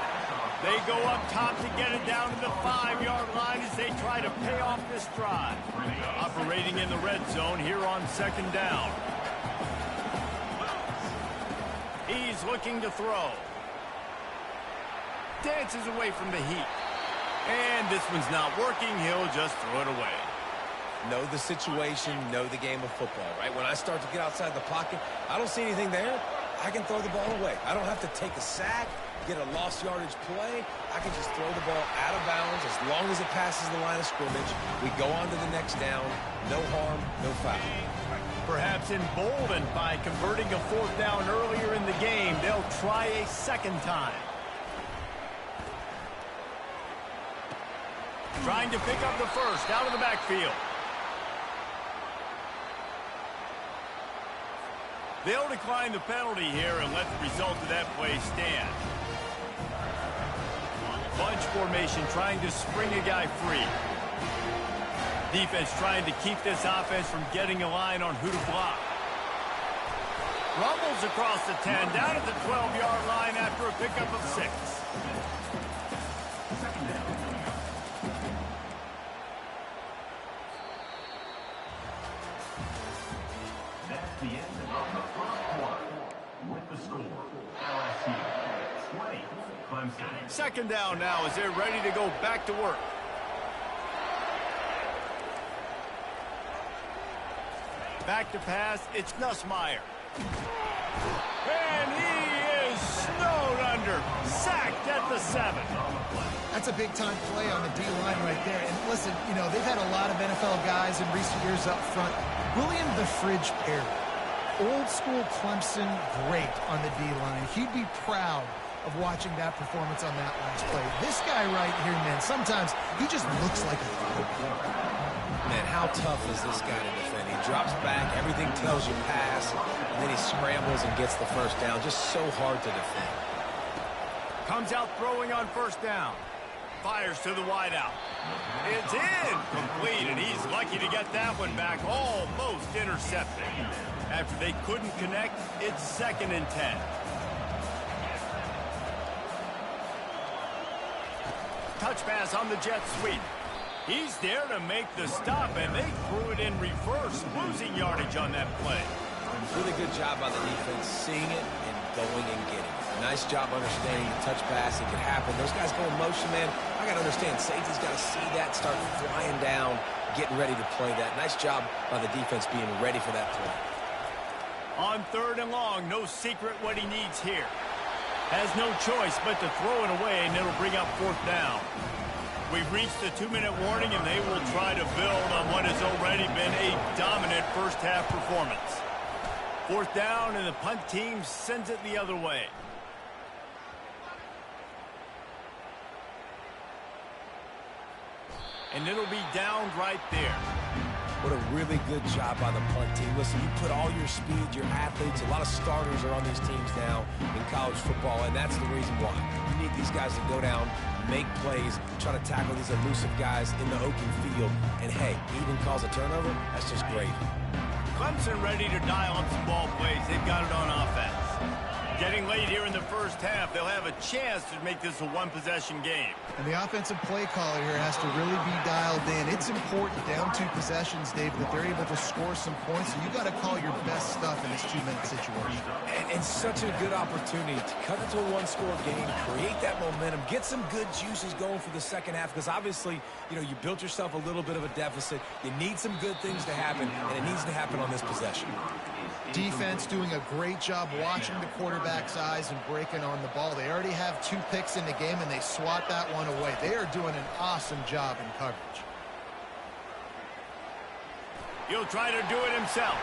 They go up top to get it down to the 5-yard line as they try to pay off this drive. Operating in the red zone here on second down. He's looking to throw. dances away from the heat. And this one's not working. He'll just throw it away. Know the situation, know the game of football, right? When I start to get outside the pocket, I don't see anything there. I can throw the ball away. I don't have to take a sack, get a lost yardage play. I can just throw the ball out of bounds as long as it passes the line of scrimmage. We go on to the next down. No harm, no foul. Perhaps emboldened by converting a 4th down earlier in the game, they'll try a second time. Trying to pick up the first out of the backfield. They'll decline the penalty here and let the result of that play stand. Bunch formation trying to spring a guy free. Defense trying to keep this offense from getting a line on who to block. Rumbles across the 10, down at the 12-yard line after a pickup of 6. That's the end of the first quarter. With the score, LSU 20, Clemson. Second down now as they're ready to go back to work. Back to pass, it's Nussmeier. And he is snowed under. Sacked at the 7. That's a big-time play on the D-line right there. And listen, you know, they've had a lot of NFL guys in recent years up front. William the Fridge Perry, old-school Clemson great on the D-line. He'd be proud of watching that performance on that last play. This guy right here, man, sometimes he just looks like a Man, how tough is this guy to defend? He drops back, everything tells you pass, and then he scrambles and gets the first down. Just so hard to defend. Comes out throwing on first down. Fires to the wideout. It's in. Complete, and he's lucky to get that one back. Almost intercepted. After they couldn't connect, it's 2nd and 10. Touch pass on the jet sweep. He's there to make the stop, and they threw it in reverse, losing yardage on that play. Really good job by the defense, seeing it and going and getting it. Nice job understanding the touch pass. It can happen. Those guys go in motion, man. I got to understand, safety's got to see that, start flying down, getting ready to play that. Nice job by the defense being ready for that play. On 3rd and long, no secret what he needs here. Has no choice but to throw it away, and it'll bring up 4th down. We've reached the 2-minute warning, and they will try to build on what has already been a dominant first-half performance. 4th down, and the punt team sends it the other way. And it'll be downed right there. What a really good job by the punt team. Listen, you put all your speed, your athletes, a lot of starters are on these teams now in college football, and that's the reason why. You need these guys to go down, make plays, try to tackle these elusive guys in the open field, and hey, even cause a turnover, that's just great. Clemson ready to dial up some ball plays. They've got it on offense. Getting late here in the first half, they'll have a chance to make this a one-possession game. And the offensive play caller here has to really be dialed in. It's important down 2 possessions, Dave, that they're able to score some points. So you got to call your best stuff in this 2-minute situation. And such a good opportunity to cut into a 1-score game, create that momentum, get some good juices going for the second half, because obviously, you know, you built yourself a little bit of a deficit. You need some good things to happen, and it needs to happen on this possession. Defense doing a great job watching the quarterback's eyes and breaking on the ball. They already have 2 picks in the game, and they swat that one away. They are doing an awesome job in coverage. He'll try to do it himself.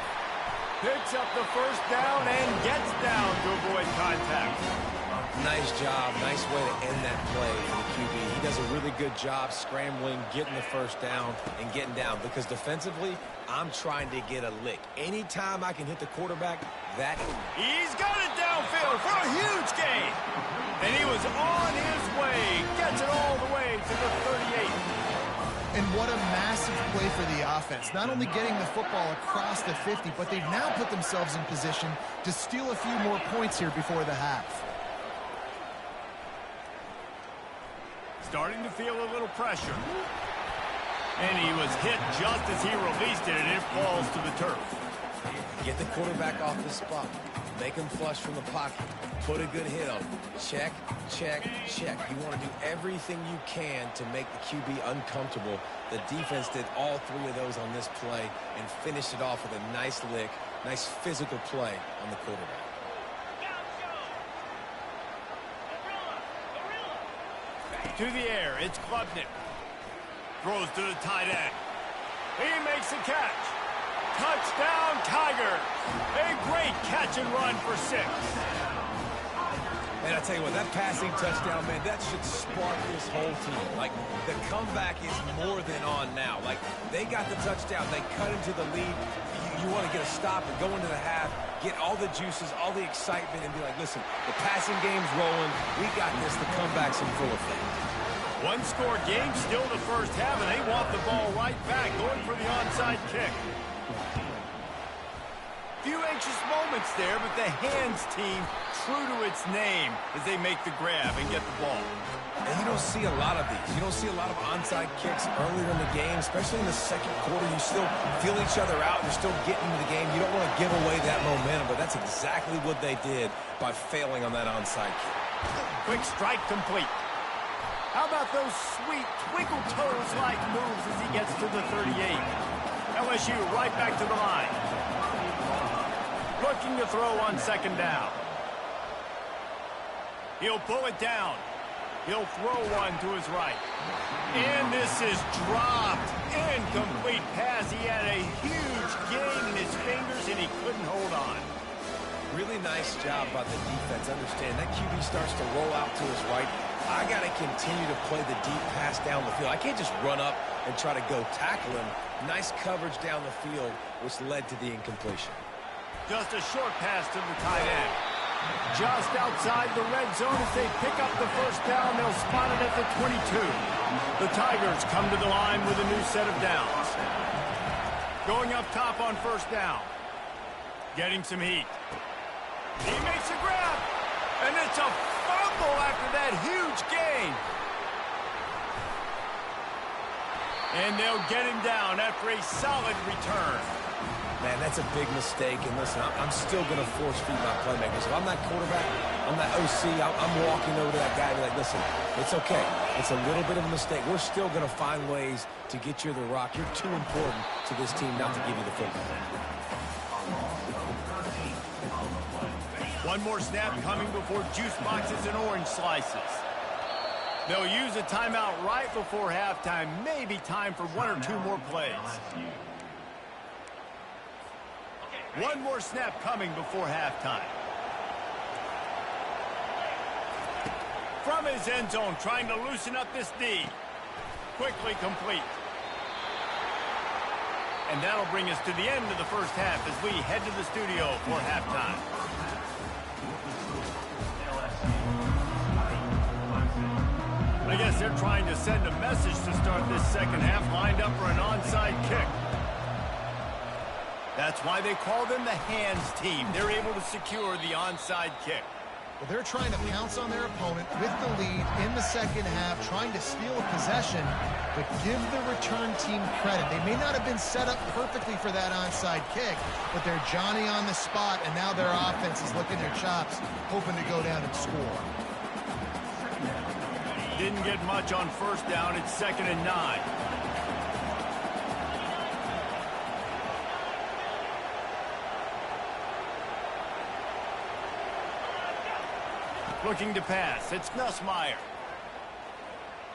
Picks up the first down and gets down to avoid contact. Nice job. Nice way to end that play for the QB. He does a really good job scrambling, getting the first down, and getting down. Because defensively, I'm trying to get a lick. Anytime I can hit the quarterback, that... He's got it downfield for a huge gain. And he was on his way. Gets it all the way to the 38. And what a massive play for the offense. Not only getting the football across the 50, but they've now put themselves in position to steal a few more points here before the half. Starting to feel a little pressure. And he was hit just as he released it, and it falls to the turf. Get the quarterback off the spot. Make him flush from the pocket. Put a good hit on him. Check, check, check. You want to do everything you can to make the QB uncomfortable. The defense did all three of those on this play and finished it off with a nice lick, nice physical play on the quarterback. To the air, it's Klubnik. Throws to the tight end. He makes a catch. Touchdown, Tigers. A great catch and run for 6. And I tell you what, that passing touchdown, man, that should spark this whole team. Like, the comeback is more than on now. Like, they got the touchdown. They cut into the lead. You want to get a stop and go into the half, get all the juices, all the excitement, and be like, listen, the passing game's rolling. We got this. The comeback's in full effect. One-score game, still the first half, and they want the ball right back, going for the onside kick. Few anxious moments there, but the hands team true to its name as they make the grab and get the ball. And you don't see a lot of these. You don't see a lot of onside kicks earlier in the game, especially in the second quarter. You still feel each other out. You're still getting into the game. You don't want to give away that momentum, but that's exactly what they did by failing on that onside kick. Quick strike complete. How about those sweet twinkle toes-like moves as he gets to the 38? LSU right back to the line. Looking to throw on second down. He'll pull it down. He'll throw one to his right. And this is dropped. Incomplete pass. He had a huge gain in his fingers, and he couldn't hold on. Really nice job by the defense. Understand, that QB starts to roll out to his right. I got to continue to play the deep pass down the field. I can't just run up and try to go tackle him. Nice coverage down the field, which led to the incompletion. Just a short pass to the tight end. Just outside the red zone as they pick up the first down. They'll spot it at the 22. The Tigers come to the line with a new set of downs. Going up top on first down. Getting some heat. He makes a grab. And it's a fumble after that huge gain. And they'll get him down after a solid return. Man, that's a big mistake. And listen, I'm still going to force feed my playmakers. If I'm that quarterback, I'm that OC, I'm walking over to that guy and be like, listen, it's okay. It's a little bit of a mistake. We're still going to find ways to get you the rock. You're too important to this team not to give you the football. One more snap coming before juice boxes and orange slices. They'll use a timeout right before halftime. Maybe time for one or two more plays. One more snap coming before halftime. From his end zone, trying to loosen up this D. Quickly complete. And that'll bring us to the end of the first half as we head to the studio for halftime. I guess they're trying to send a message to start this second half, lined up for an onside kick. That's why they call them the hands team. They're able to secure the onside kick. Well, they're trying to pounce on their opponent with the lead in the second half, trying to steal a possession, but give the return team credit. They may not have been set up perfectly for that onside kick, but they're Johnny on the spot, and now their offense is licking their chops, hoping to go down and score. Didn't get much on first down. It's 2nd and 9. Looking to pass. It's Nussmeier.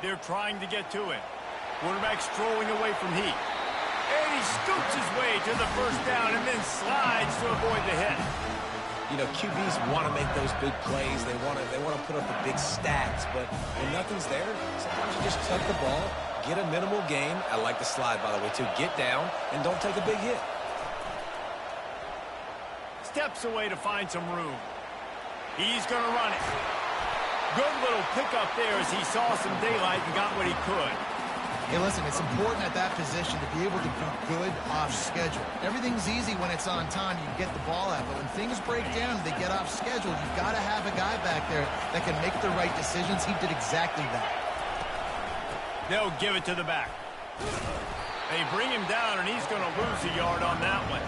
They're trying to get to him. Quarterback strolling away from heat. And he scoops his way to the first down and then slides to avoid the hit. You know, QBs want to make those big plays. They want to put up the big stats, but when nothing's there, sometimes you just tuck the ball, get a minimal gain. I like the slide, by the way, too. Get down and don't take a big hit. Steps away to find some room. He's going to run it. Good little pickup there as he saw some daylight and got what he could. Hey, listen, it's important at that position to be able to be good off schedule. Everything's easy when it's on time. You get the ball out, but when things break down, they get off schedule. You've got to have a guy back there that can make the right decisions. He did exactly that. They'll give it to the back. They bring him down, and he's going to lose a yard on that one.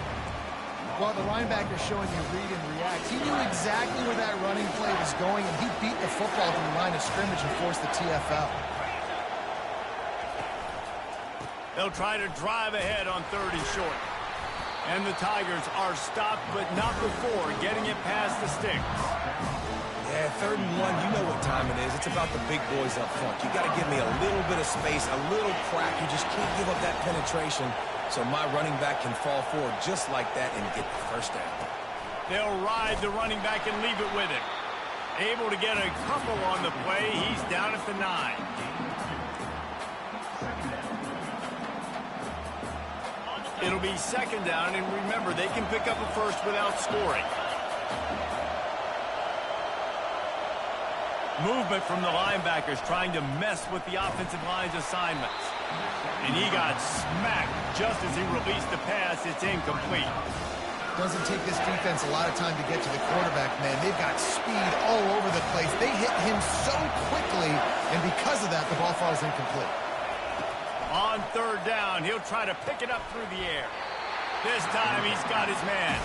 Well, the linebacker's showing you read and react. He knew exactly where that running play was going, and he beat the football to the line of scrimmage and forced the TFL. They'll try to drive ahead on 3rd and short. And the Tigers are stopped, but not before getting it past the sticks. Yeah, 3rd and 1, you know what time it is. It's about the big boys up front. You got to give me a little bit of space, a little crack. You just can't give up that penetration, so my running back can fall forward just like that and get the first down. They'll ride the running back and leave it with him. Able to get a couple on the play. He's down at the 9. It'll be 2nd down, and remember, they can pick up a first without scoring. Movement from the linebackers trying to mess with the offensive line's assignments. And he got smacked just as he released the pass. It's incomplete. Doesn't take this defense a lot of time to get to the quarterback, man. They've got speed all over the place. They hit him so quickly, and because of that, the ball falls incomplete. On 3rd down, he'll try to pick it up through the air. This time he's got his man.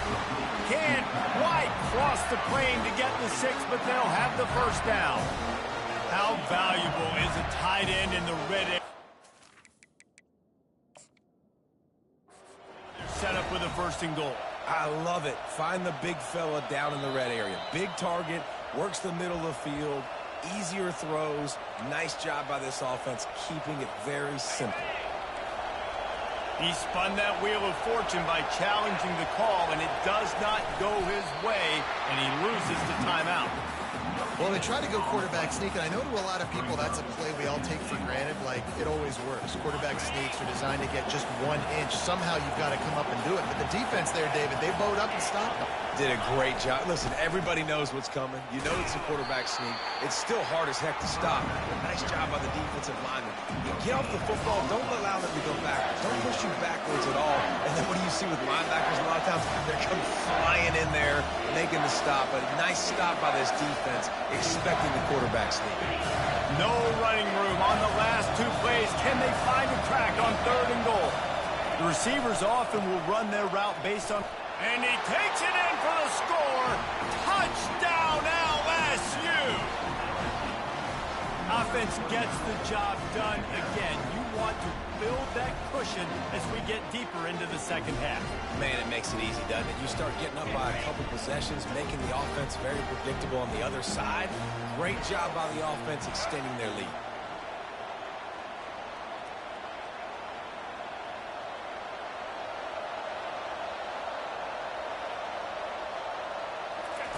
Can't quite cross the plane to get the 6, but they'll have the first down. How valuable is a tight end in the red area? They're set up with a 1st and goal. I love it. Find the big fella down in the red area. Big target, works the middle of the field. Easier throws. Nice job by this offense, keeping it very simple. He spun that wheel of fortune by challenging the call, and it does not go his way, and he loses the timeout. Well, they try to go quarterback sneak, and I know to a lot of people that's a play we all take for granted, like it always works. Quarterback sneaks are designed to get just 1 inch. Somehow you've got to come up and do it. But the defense there, David, they bowed up and stopped them. Did a great job. Listen, everybody knows what's coming. You know it's a quarterback sneak. It's still hard as heck to stop. Nice job by the defensive lineman. You get off the football, don't allow them to go backwards. Don't push you backwards at all. And then what do you see with linebackers a lot of times? They're coming flying in there, making the stop. But a nice stop by this defense, expecting the quarterback sneak. No running room on the last 2 plays. Can they find a track on 3rd and goal? The receivers often will run their route based on... And he takes it in for the score. Touchdown, LSU. Offense gets the job done again. You want to build that cushion as we get deeper into the 2nd half. Man, it makes it easy, doesn't it? You start getting up by a couple possessions, making the offense very predictable on the other side. Great job by the offense extending their lead.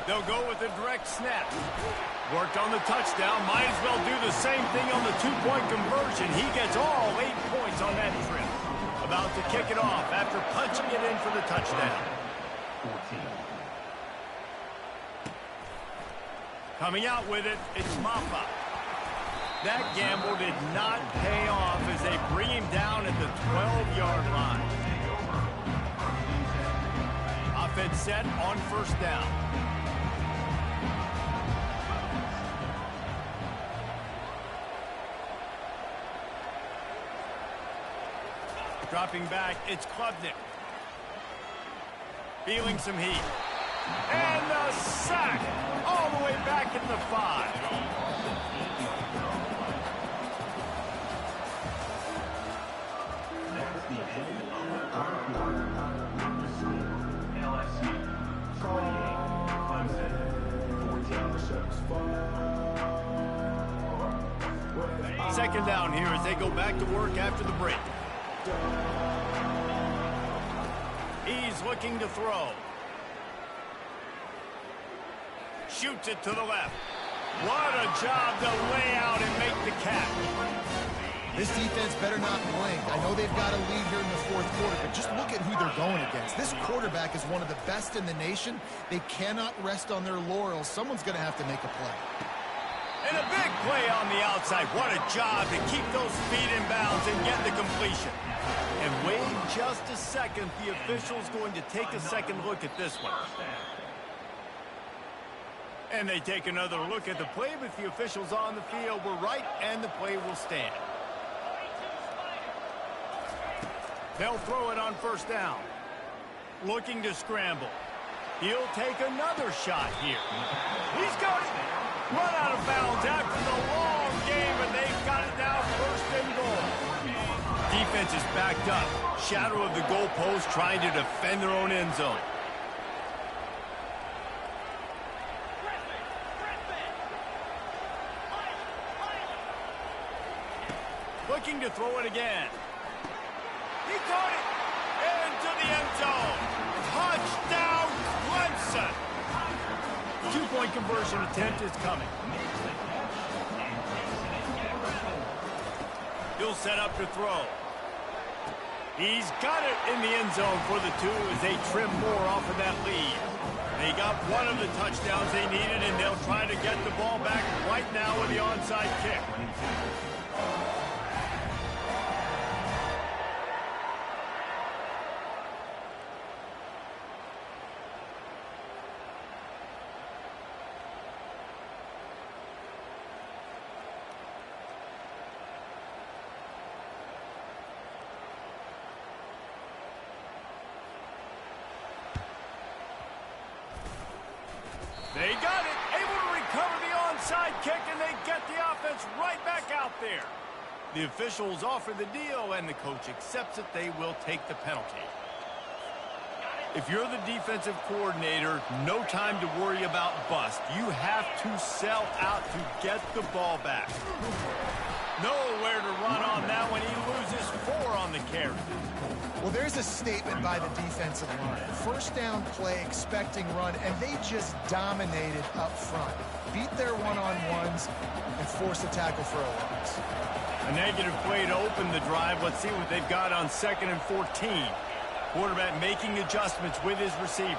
They'll go with a direct snap. Worked on the touchdown. Might as well do the same thing on the 2-point conversion. He gets all 8 points on that trip. About to kick it off after punching it in for the touchdown. 14. Coming out with it, it's Mapa. That gamble did not pay off as they bring him down at the 12-yard line. Offense set on 1st down. Dropping back, it's Klubnik. Feeling some heat. And the sack all the way back at the 5. That's the end of the 3rd quarter. LSU 28, Clemson 14. 2nd down here as they go back to work after the break. He's looking to throw. Shoots it to the left. What a job to lay out and make the catch. This defense better not blink. I know they've got a lead here in the 4th quarter, but just look at who they're going against. This quarterback is one of the best in the nation. They cannot rest on their laurels. Someone's going to have to make a play. And a big play on the outside. What a job to keep those feet in bounds and get the completion. And wait just a second. The official's going to take a second look at this one. And they take another look at the play, but the officials on the field were right, and the play will stand. They'll throw it on 1st down. looking to scramble. He'll take another shot here. He's got it. Run out of bounds after the long game, and they've got it now first and goal. Defense is backed up. Shadow of the goalpost trying to defend their own end zone. Looking to throw it again. He caught it into the end zone. Touchdown, Clemson. Two-point conversion attempt is coming. He'll set up to throw. He's got it in the end zone for the 2 as they trim more off of that lead. They got one of the touchdowns they needed, and they'll try to get the ball back right now with the onside kick. They got it, able to recover the onside kick, and they get the offense right back out there. The officials offer the deal, and the coach accepts it. They will take the penalty. If you're the defensive coordinator, no time to worry about bust. You have to sell out to get the ball back. Nowhere to run on that one. He loses 4 on the carry. Well, there's a statement by the defensive line. First down play, expecting run, and they just dominated up front. Beat their one-on-ones and forced a tackle for a loss. A negative play to open the drive. Let's see what they've got on 2nd and 14. Quarterback making adjustments with his receivers.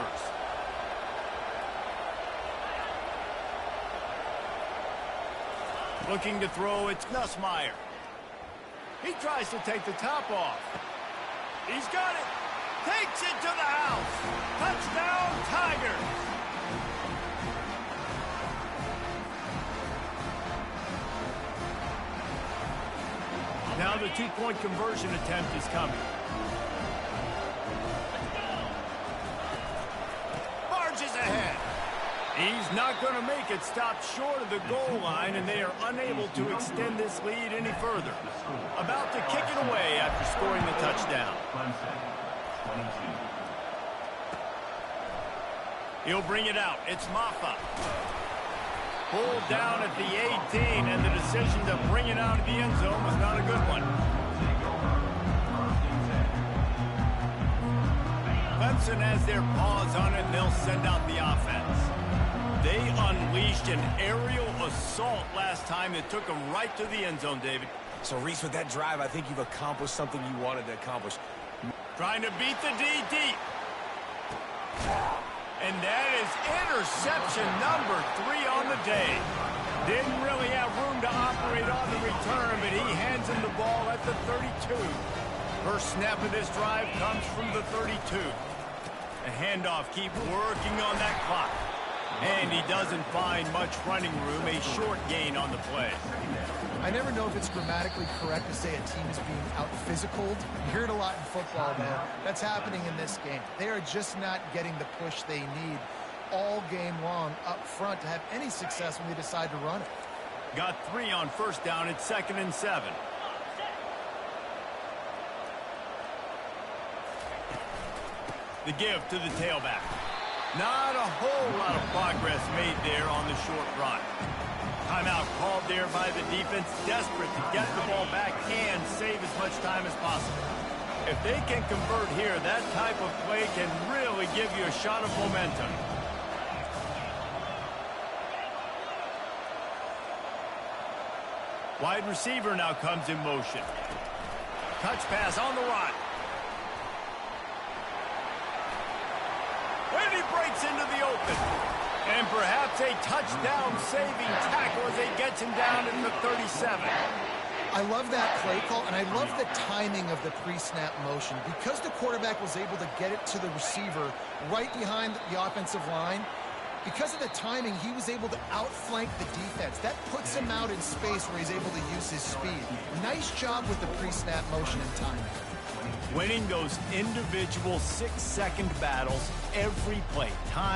Looking to throw, it's Nussmeier. He tries to take the top off. He's got it. Takes it to the house. Touchdown, Tigers. Now the 2-point conversion attempt is coming. Marches ahead. He's not going to make it. Stop short of the goal line, and they are unable to extend this lead any further. About to kick it away after scoring the touchdown. He'll bring it out. It's Maffa. Pulled down at the 18, and the decision to bring it out of the end zone was not a good one. Clemson has their paws on it, and they'll send out the offense. They unleashed an aerial assault last time that took them right to the end zone, David. So, Reese, with that drive, I think you've accomplished something you wanted to accomplish. Trying to beat the D deep. And that is interception number 3 on the day. Didn't really have room to operate on the return, but he hands him the ball at the 32. First snap of this drive comes from the 32. The handoff, keep working on that clock. And he doesn't find much running room, a short gain on the play. I never know if it's grammatically correct to say a team is being out-physicaled. You hear it a lot in football, man. That's happening in this game. They are just not getting the push they need all game long up front to have any success when they decide to run it. Got 3 on first down at 2nd and 7. The give to the tailback. Not a whole lot of progress made there on the short run. Timeout called there by the defense, desperate to get the ball back and save as much time as possible. If they can convert here, that type of play can really give you a shot of momentum. Wide receiver now comes in motion. Touch pass on the run. And he breaks into the open. And perhaps a touchdown-saving tackle as he gets him down at the 37. I love that play call, and I love the timing of the pre-snap motion. Because the quarterback was able to get it to the receiver right behind the offensive line, because of the timing, he was able to outflank the defense. That puts him out in space where he's able to use his speed. Nice job with the pre-snap motion and timing. Winning those individual 6-second battles every play, time